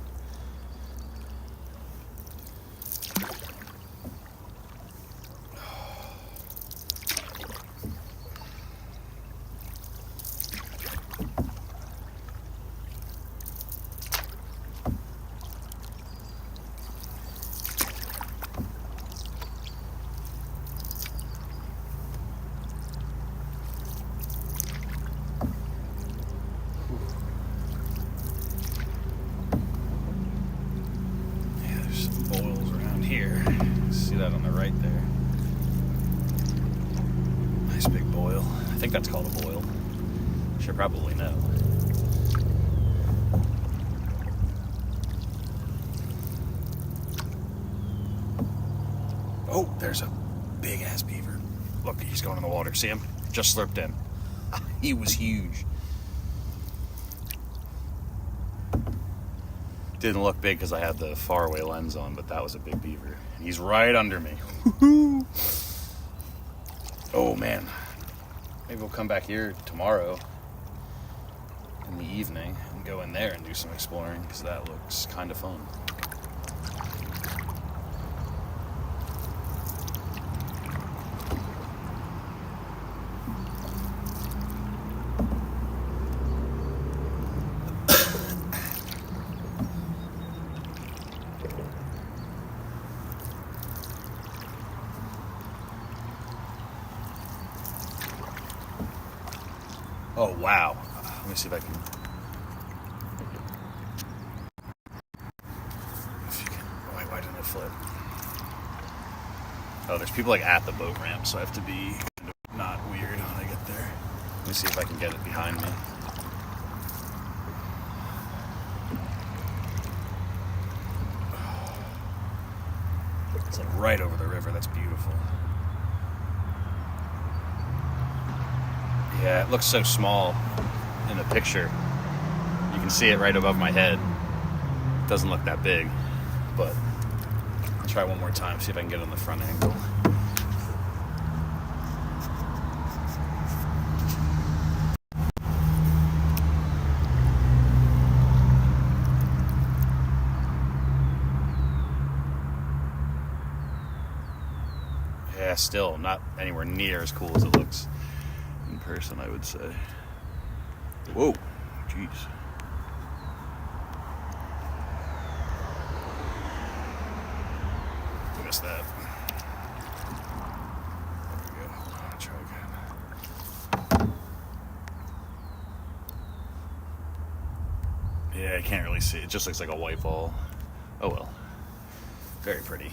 Here, see that on the right there. Nice big boil. I think that's called a boil. Should probably know. Oh, there's a big ass beaver. Look, he's going in the water. See him? Just slurped in. He was huge. Didn't look big because I had the faraway lens on, but that was a big beaver. And he's right under me. Oh man. Maybe we'll come back here tomorrow in the evening and go in there and do some exploring because that looks kind of fun. Oh, wow. Let me see if I can... Why didn't it flip? Oh, there's people like at the boat ramp, so I have to be not weird when I get there. Let me see if I can get it behind me. It's like right over the river. That's beautiful. Yeah, it looks so small in the picture. You can see it right above my head. It doesn't look that big, but I'll try one more time, see if I can get it on the front angle. Yeah, still not anywhere near as cool as it looks in person, I would say. Whoa, jeez. Missed that. There we go. I'll try again. Yeah, I can't really see. It just looks like a white ball. Oh well. Very pretty.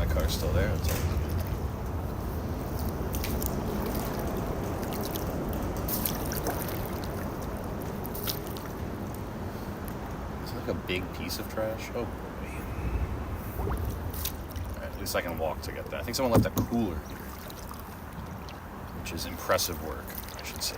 Car's still there. That's all. It's like a big piece of trash. Oh boy. Right, at least I can walk to get that. I think someone left a cooler here, which is impressive work, I should should say.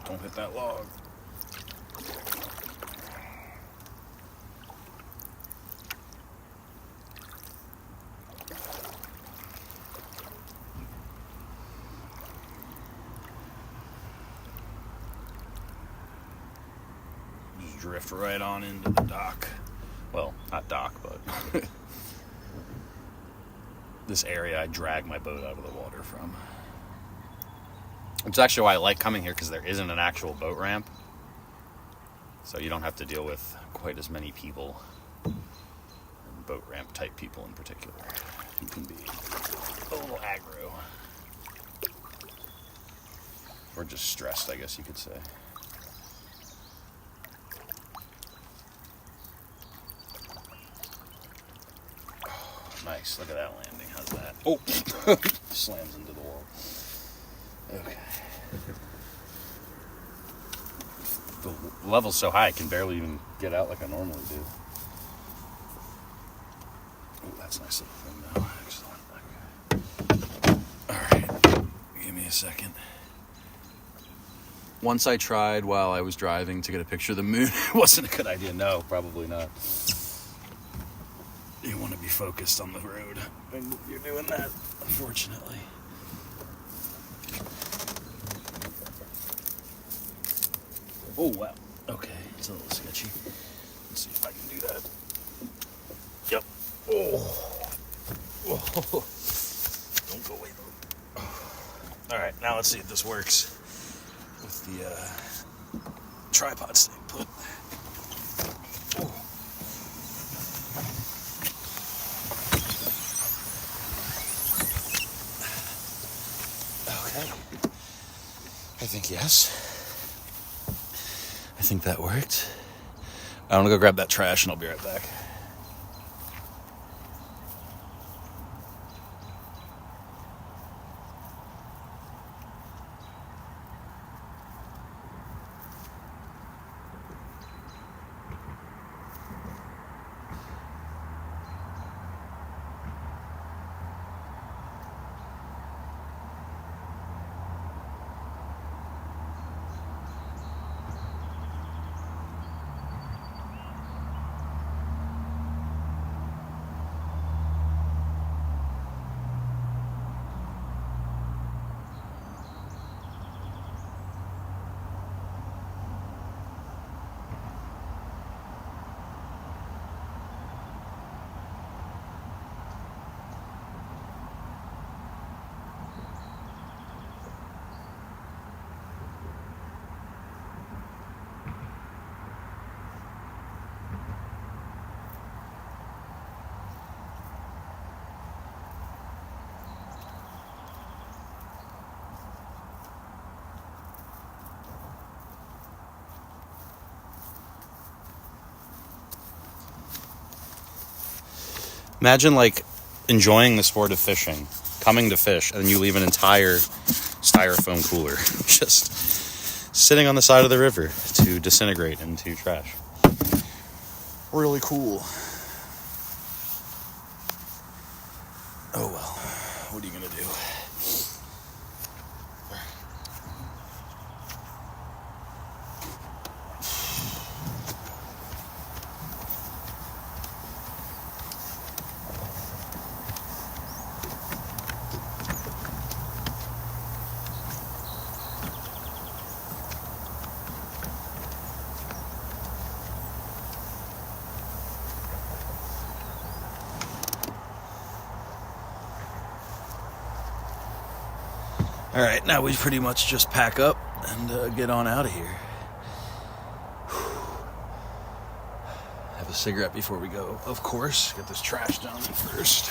Don't hit that log. Just drift right on into the dock. Well, not dock, but this area I drag my boat out of the water from. It's actually why I like coming here, because there isn't an actual boat ramp. So you don't have to deal with quite as many people, and boat ramp type people in particular, who can be a little aggro. Or just stressed, I guess you could say. Nice, look at that landing. How's that? Oh, slams into the wall. Okay. The level's so high I can barely even get out like I normally do. Oh, that's nice little thing though. Excellent. Okay. Alright, give me a second. Once I tried while I was driving to get a picture of the moon. It wasn't a good idea. No, probably not. You want to be focused on the road when you're doing that, unfortunately. Oh, wow. Okay, it's a little sketchy. Let's see if I can do that. Yep. Oh. Don't go away, though. All right, now let's see if this works with the tripod staying put. Oh. Okay. I think yes. I think that worked. I'm gonna go grab that trash and I'll be right back. Imagine like enjoying the sport of fishing, coming to fish, and you leave an entire styrofoam cooler just sitting on the side of the river to disintegrate into trash. Really cool. Oh well, what are you gonna do? All right, now we pretty much just pack up and get on out of here. Have a cigarette before we go, of course. Get this trash down first.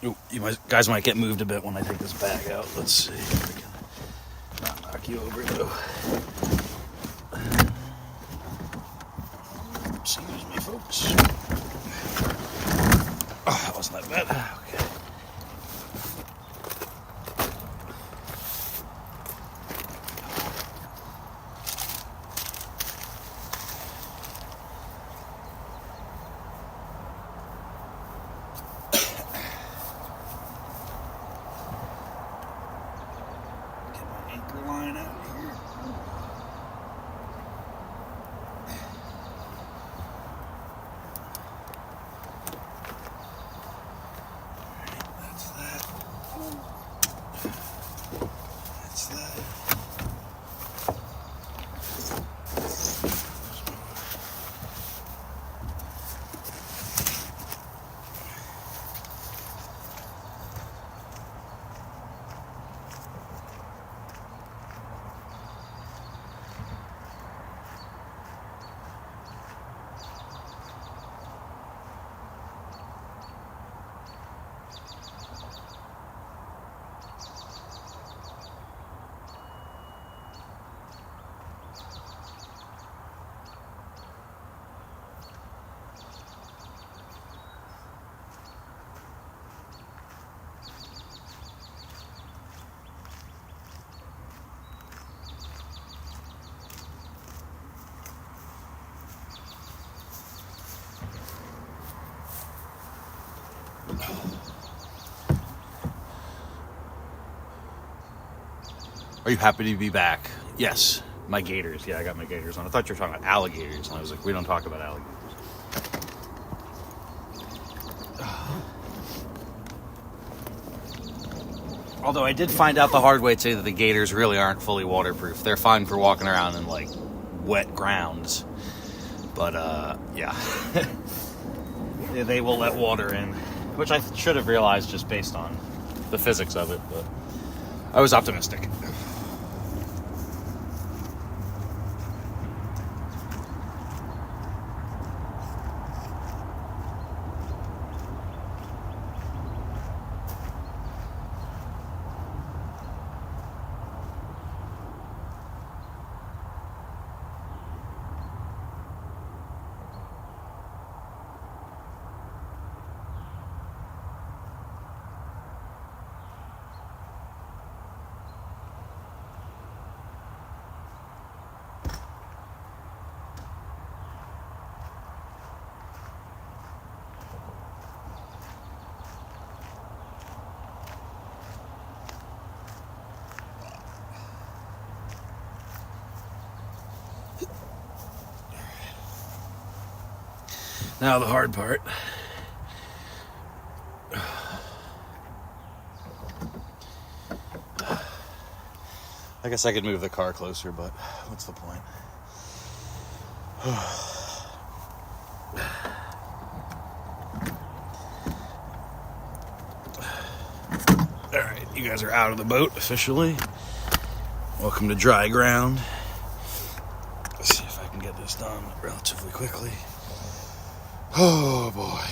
Ooh, guys might get moved a bit when I take this bag out. Let's see if I can not knock you over though. Excuse me, folks. Oh, that wasn't that bad. Okay. Get my anchor line out here. That's that. That's that. Are you happy to be back? Yes. My gators. Yeah, I got my gators on. I thought you were talking about alligators. And I was like, we don't talk about alligators. Although I did find out the hard way, too, that the gators really aren't fully waterproof. They're fine for walking around in, like, wet grounds. But, yeah. Yeah, they will let water in. Which I should have realized just based on the physics of it. But I was optimistic. Now the hard part. I guess I could move the car closer, but what's the point? Alright, you guys are out of the boat officially. Welcome to dry ground. Let's see if I can get this done relatively quickly. Oh boy.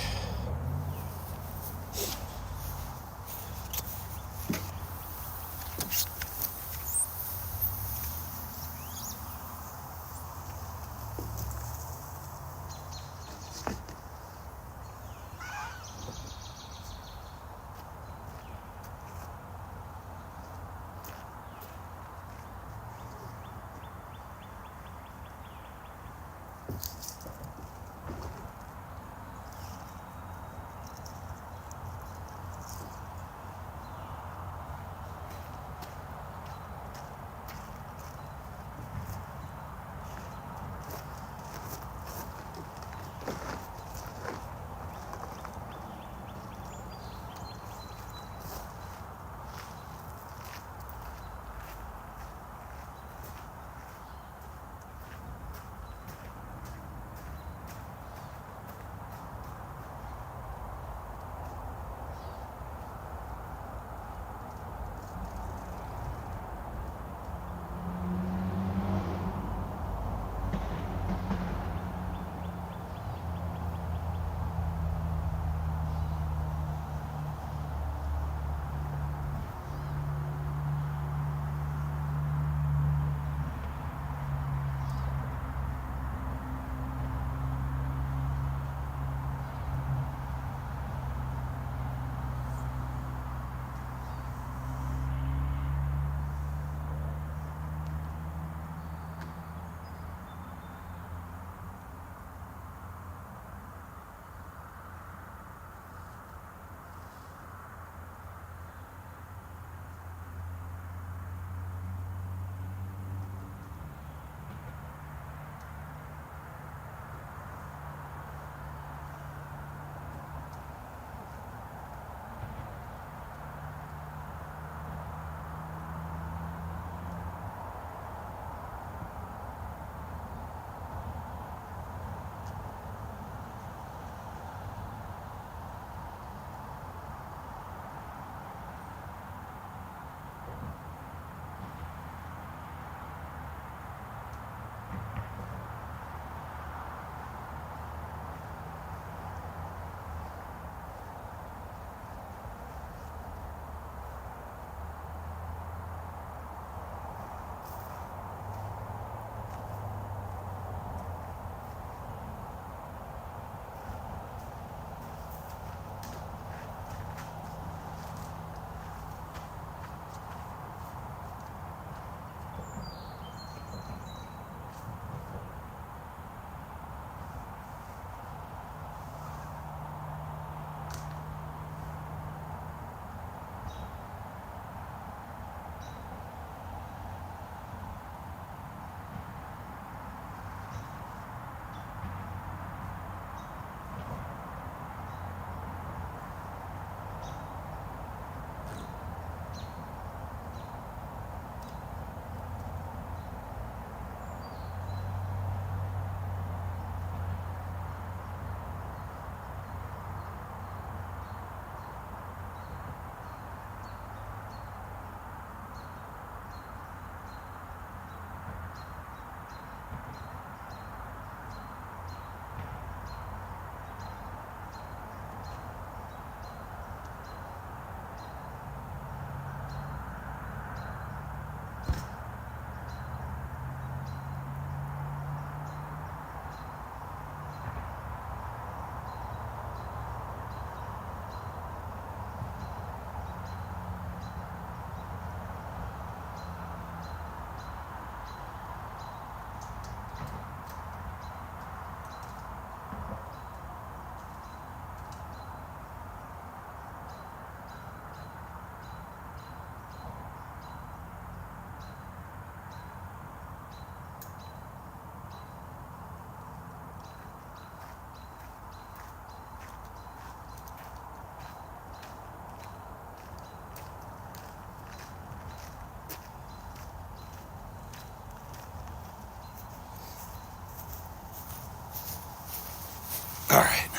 All right.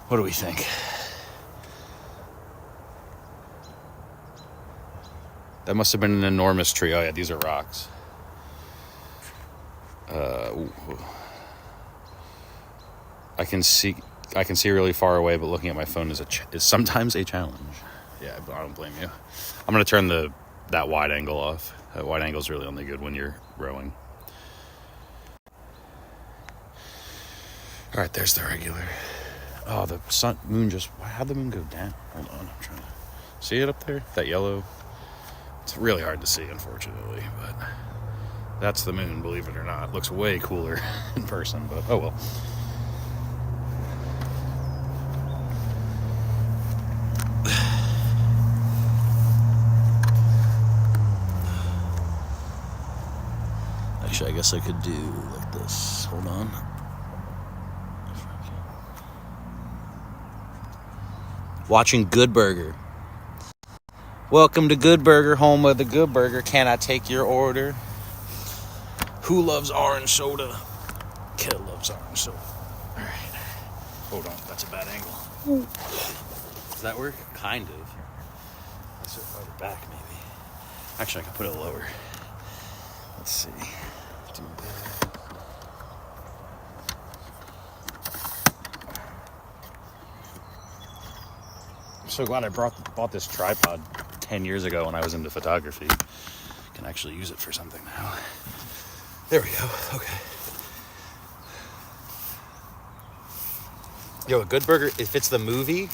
What do we think? That must have been an enormous tree. Oh yeah, these are rocks. I can see really far away, but looking at my phone is sometimes a challenge. Yeah, but I don't blame you. I'm gonna turn that wide angle off. That wide angle is really only good when you're rowing. All right, there's the regular. Oh, the moon how'd the moon go down? Hold on, I'm trying to see it up there. That yellow. It's really hard to see, unfortunately, but that's the moon, believe it or not. It looks way cooler in person, but oh well. Actually, I guess I could do like this. Hold on. Watching Good Burger. Welcome to Good Burger, home of the Good Burger. Can I take your order? Who loves orange soda? Kel loves orange soda. All right. Hold on, that's a bad angle. Does that work? Kind of. Let's sit farther back, maybe. Actually, I can put it lower. Let's see. Do that. I'm so glad I bought this tripod 10 years ago when I was into photography. I can actually use it for something now. There we go. Okay. Yo, a Good Burger, if it's the movie,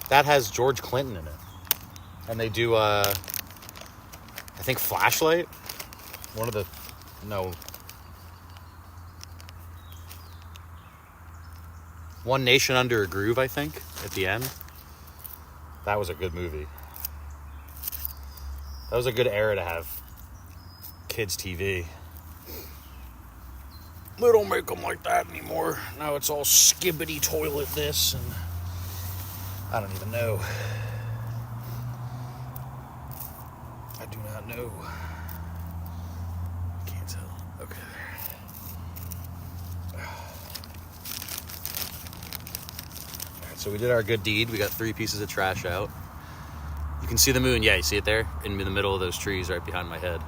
that has George Clinton in it. And they do, I think Flashlight. One Nation Under a Groove, I think, at the end. That was a good movie. That was a good era to have kids' TV. They don't make them like that anymore. Now it's all skibbity toilet this, and I don't even know. I do not know. Can't tell. Okay. So we did our good deed. We got 3 pieces of trash out. You can see the moon. Yeah, you see it there? In the middle of those trees right behind my head.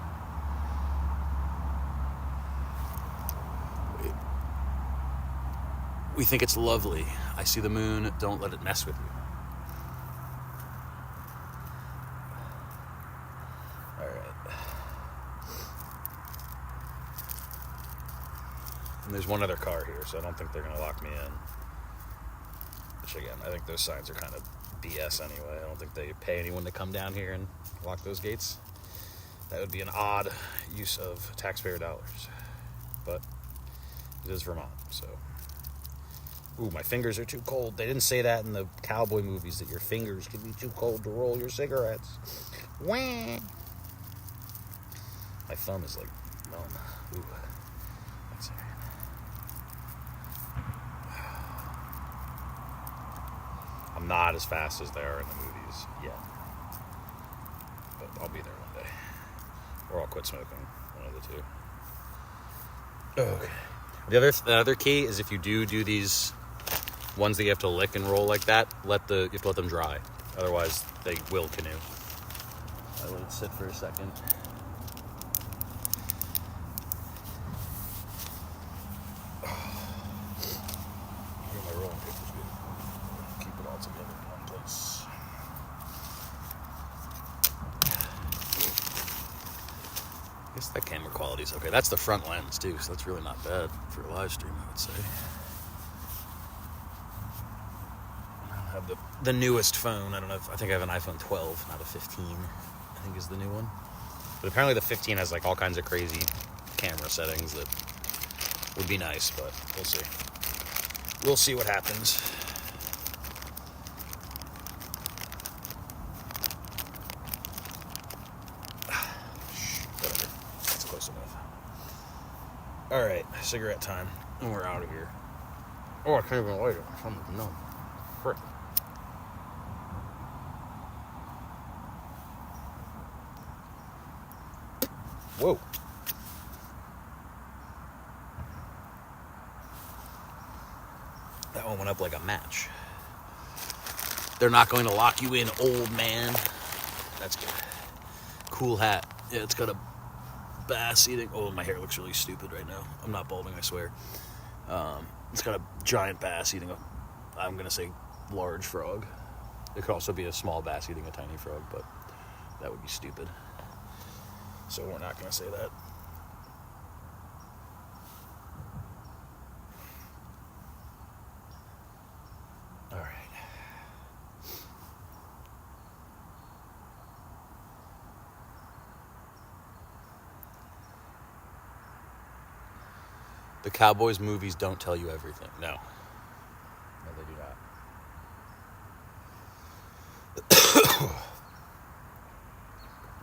We think it's lovely. I see the moon. Don't let it mess with you. All right. And there's one other car here, so I don't think they're going to lock me in. Which, again, I think those signs are kind of BS anyway. I don't think they pay anyone to come down here and lock those gates. That would be an odd use of taxpayer dollars. But it is Vermont, so... Ooh, my fingers are too cold. They didn't say that in the cowboy movies, that your fingers can be too cold to roll your cigarettes. Wah! My thumb is like numb. Ooh. That's all right. I'm not as fast as they are in the movies yet. But I'll be there one day. Or I'll quit smoking. One of the two. Okay. The other key is if you do these ones that you have to lick and roll like that, you have to let them dry. Otherwise, they will canoe. I let it sit for a second. My rolling paper's good. Keep it all together in one place. I guess that camera quality is okay. That's the front lens too, so that's really not bad for a live stream, I would say. I have the newest phone. I think I have an iPhone 12, not a 15. I think is the new one. But apparently the 15 has like all kinds of crazy camera settings that would be nice, but we'll see. We'll see what happens. Whatever. That's close enough. All right, cigarette time. And we're out of here. Oh, I can't even light it. No. Frick. Whoa. That one went up like a match. They're not going to lock you in, old man. That's good. Cool hat. Yeah, it's got a bass eating. Oh, my hair looks really stupid right now. I'm not balding, I swear. It's got a giant bass eating I'm going to say large frog. It could also be a small bass eating a tiny frog, but that would be stupid. So we're not going to say that. All right. The Cowboys movies don't tell you everything. No. No, they do not.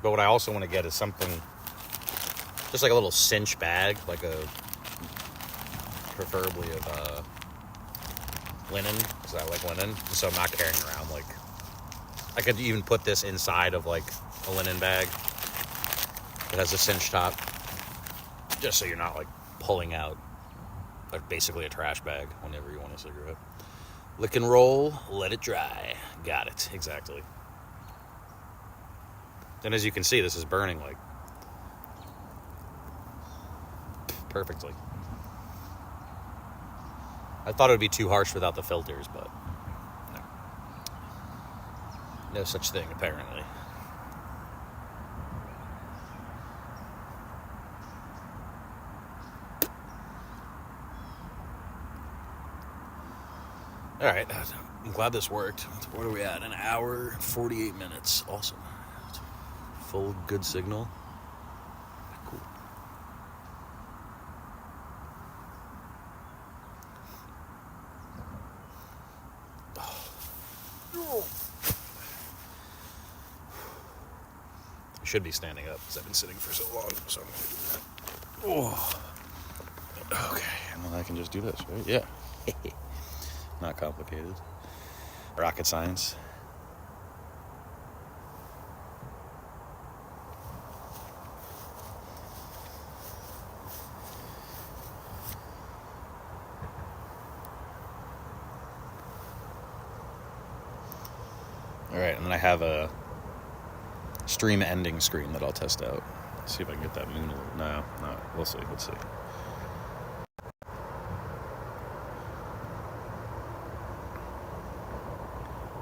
But what I also want to get is something, just like a little cinch bag, like preferably of linen, because I like linen. So I'm not carrying around, like, I could even put this inside of like a linen bag that has a cinch top, just so you're not like pulling out like basically a trash bag whenever you want a cigarette. Lick and roll, let it dry. Got it, exactly. And as you can see, this is burning like perfectly. I thought it would be too harsh without the filters, but no. No such thing, apparently. All right, I'm glad this worked. What are we at? An hour, 48 minutes. Awesome. Full good signal. Cool. I should be standing up because I've been sitting for so long, so I'm going to do that. Oh. Okay, and then I can just do this, right? Yeah. Not complicated. Rocket science. All right, and then I have a stream ending screen that I'll test out. Let's see if I can get that moon a little. No, we'll see. Let's see.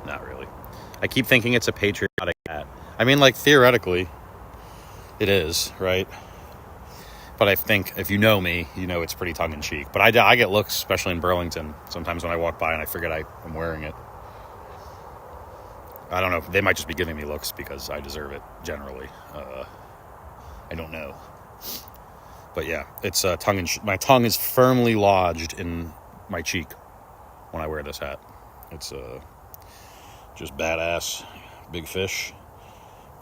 Not really. I keep thinking it's a patriotic hat. I mean, like, theoretically, it is, right? But I think if you know me, you know it's pretty tongue-in-cheek. But I get looks, especially in Burlington, sometimes when I walk by and I forget I'm wearing it. I don't know. They might just be giving me looks because I deserve it, generally. I don't know. But yeah, it's tongue-in-cheek. My tongue is firmly lodged in my cheek when I wear this hat. It's just badass, big fish,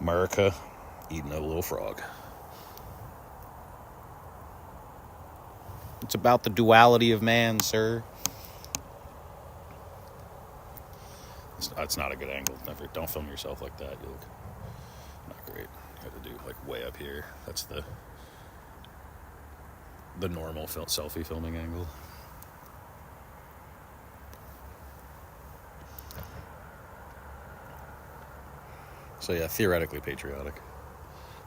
America, eating a little frog. It's about the duality of man, sir. It's not a good angle. Never. Don't film yourself like that. You look not great. You have to do like way up here. That's the normal selfie filming angle. So yeah, theoretically patriotic,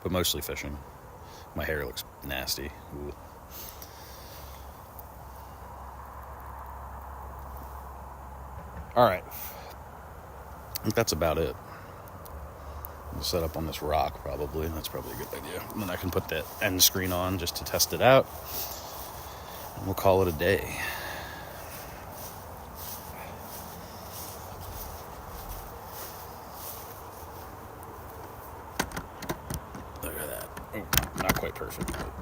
but mostly fishing. My hair looks nasty. Ooh. All right. I think that's about it. I'll set up on this rock, probably. That's probably a good idea. And then I can put that end screen on just to test it out. And we'll call it a day. Look at that. Oh, not quite perfect, but...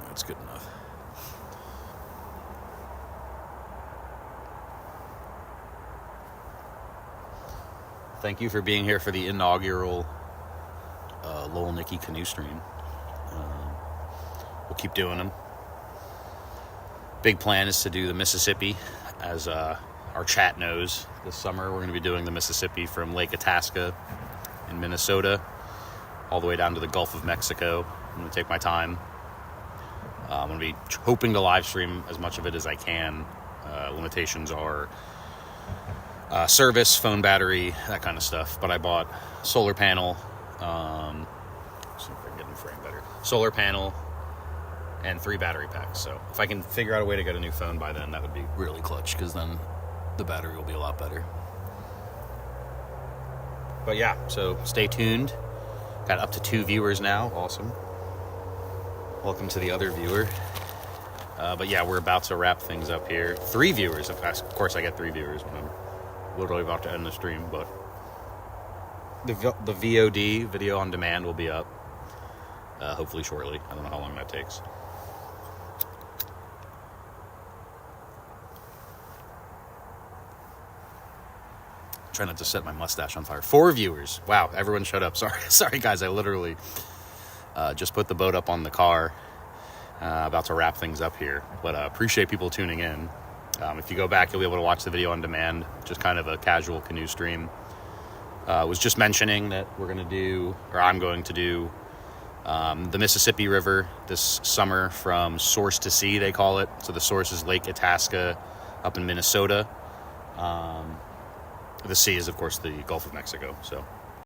that's good enough. Thank you for being here for the inaugural Lowell Nicky canoe stream. We'll keep doing them. Big plan is to do the Mississippi, as our chat knows. This summer we're going to be doing the Mississippi from Lake Itasca in Minnesota all the way down to the Gulf of Mexico. I'm going to take my time. I'm going to be hoping to live stream as much of it as I can. Limitations are service, phone battery, that kind of stuff. But I bought solar panel. See if I can get in the frame better. Solar panel and 3 battery packs. So if I can figure out a way to get a new phone by then, that would be really clutch, because then the battery will be a lot better. But yeah, so stay tuned. Got up to 2 viewers now. Awesome. Welcome to the other viewer. But yeah, we're about to wrap things up here. 3 viewers. Of course, I get 3 viewers when I'm literally about to end the stream. But the VOD, video on demand, will be up hopefully shortly. I don't know how long that takes. Try not to set my mustache on fire. 4 viewers. Wow, everyone shut up. Sorry guys, I literally just put the boat up on the car. About to wrap things up here. But appreciate people tuning in. If you go back, you'll be able to watch the video on demand. Just kind of a casual canoe stream. Was just mentioning that I'm going to do the Mississippi River this summer from source to sea, they call it. So the source is Lake Itasca up in Minnesota. The sea is, of course, the Gulf of Mexico. So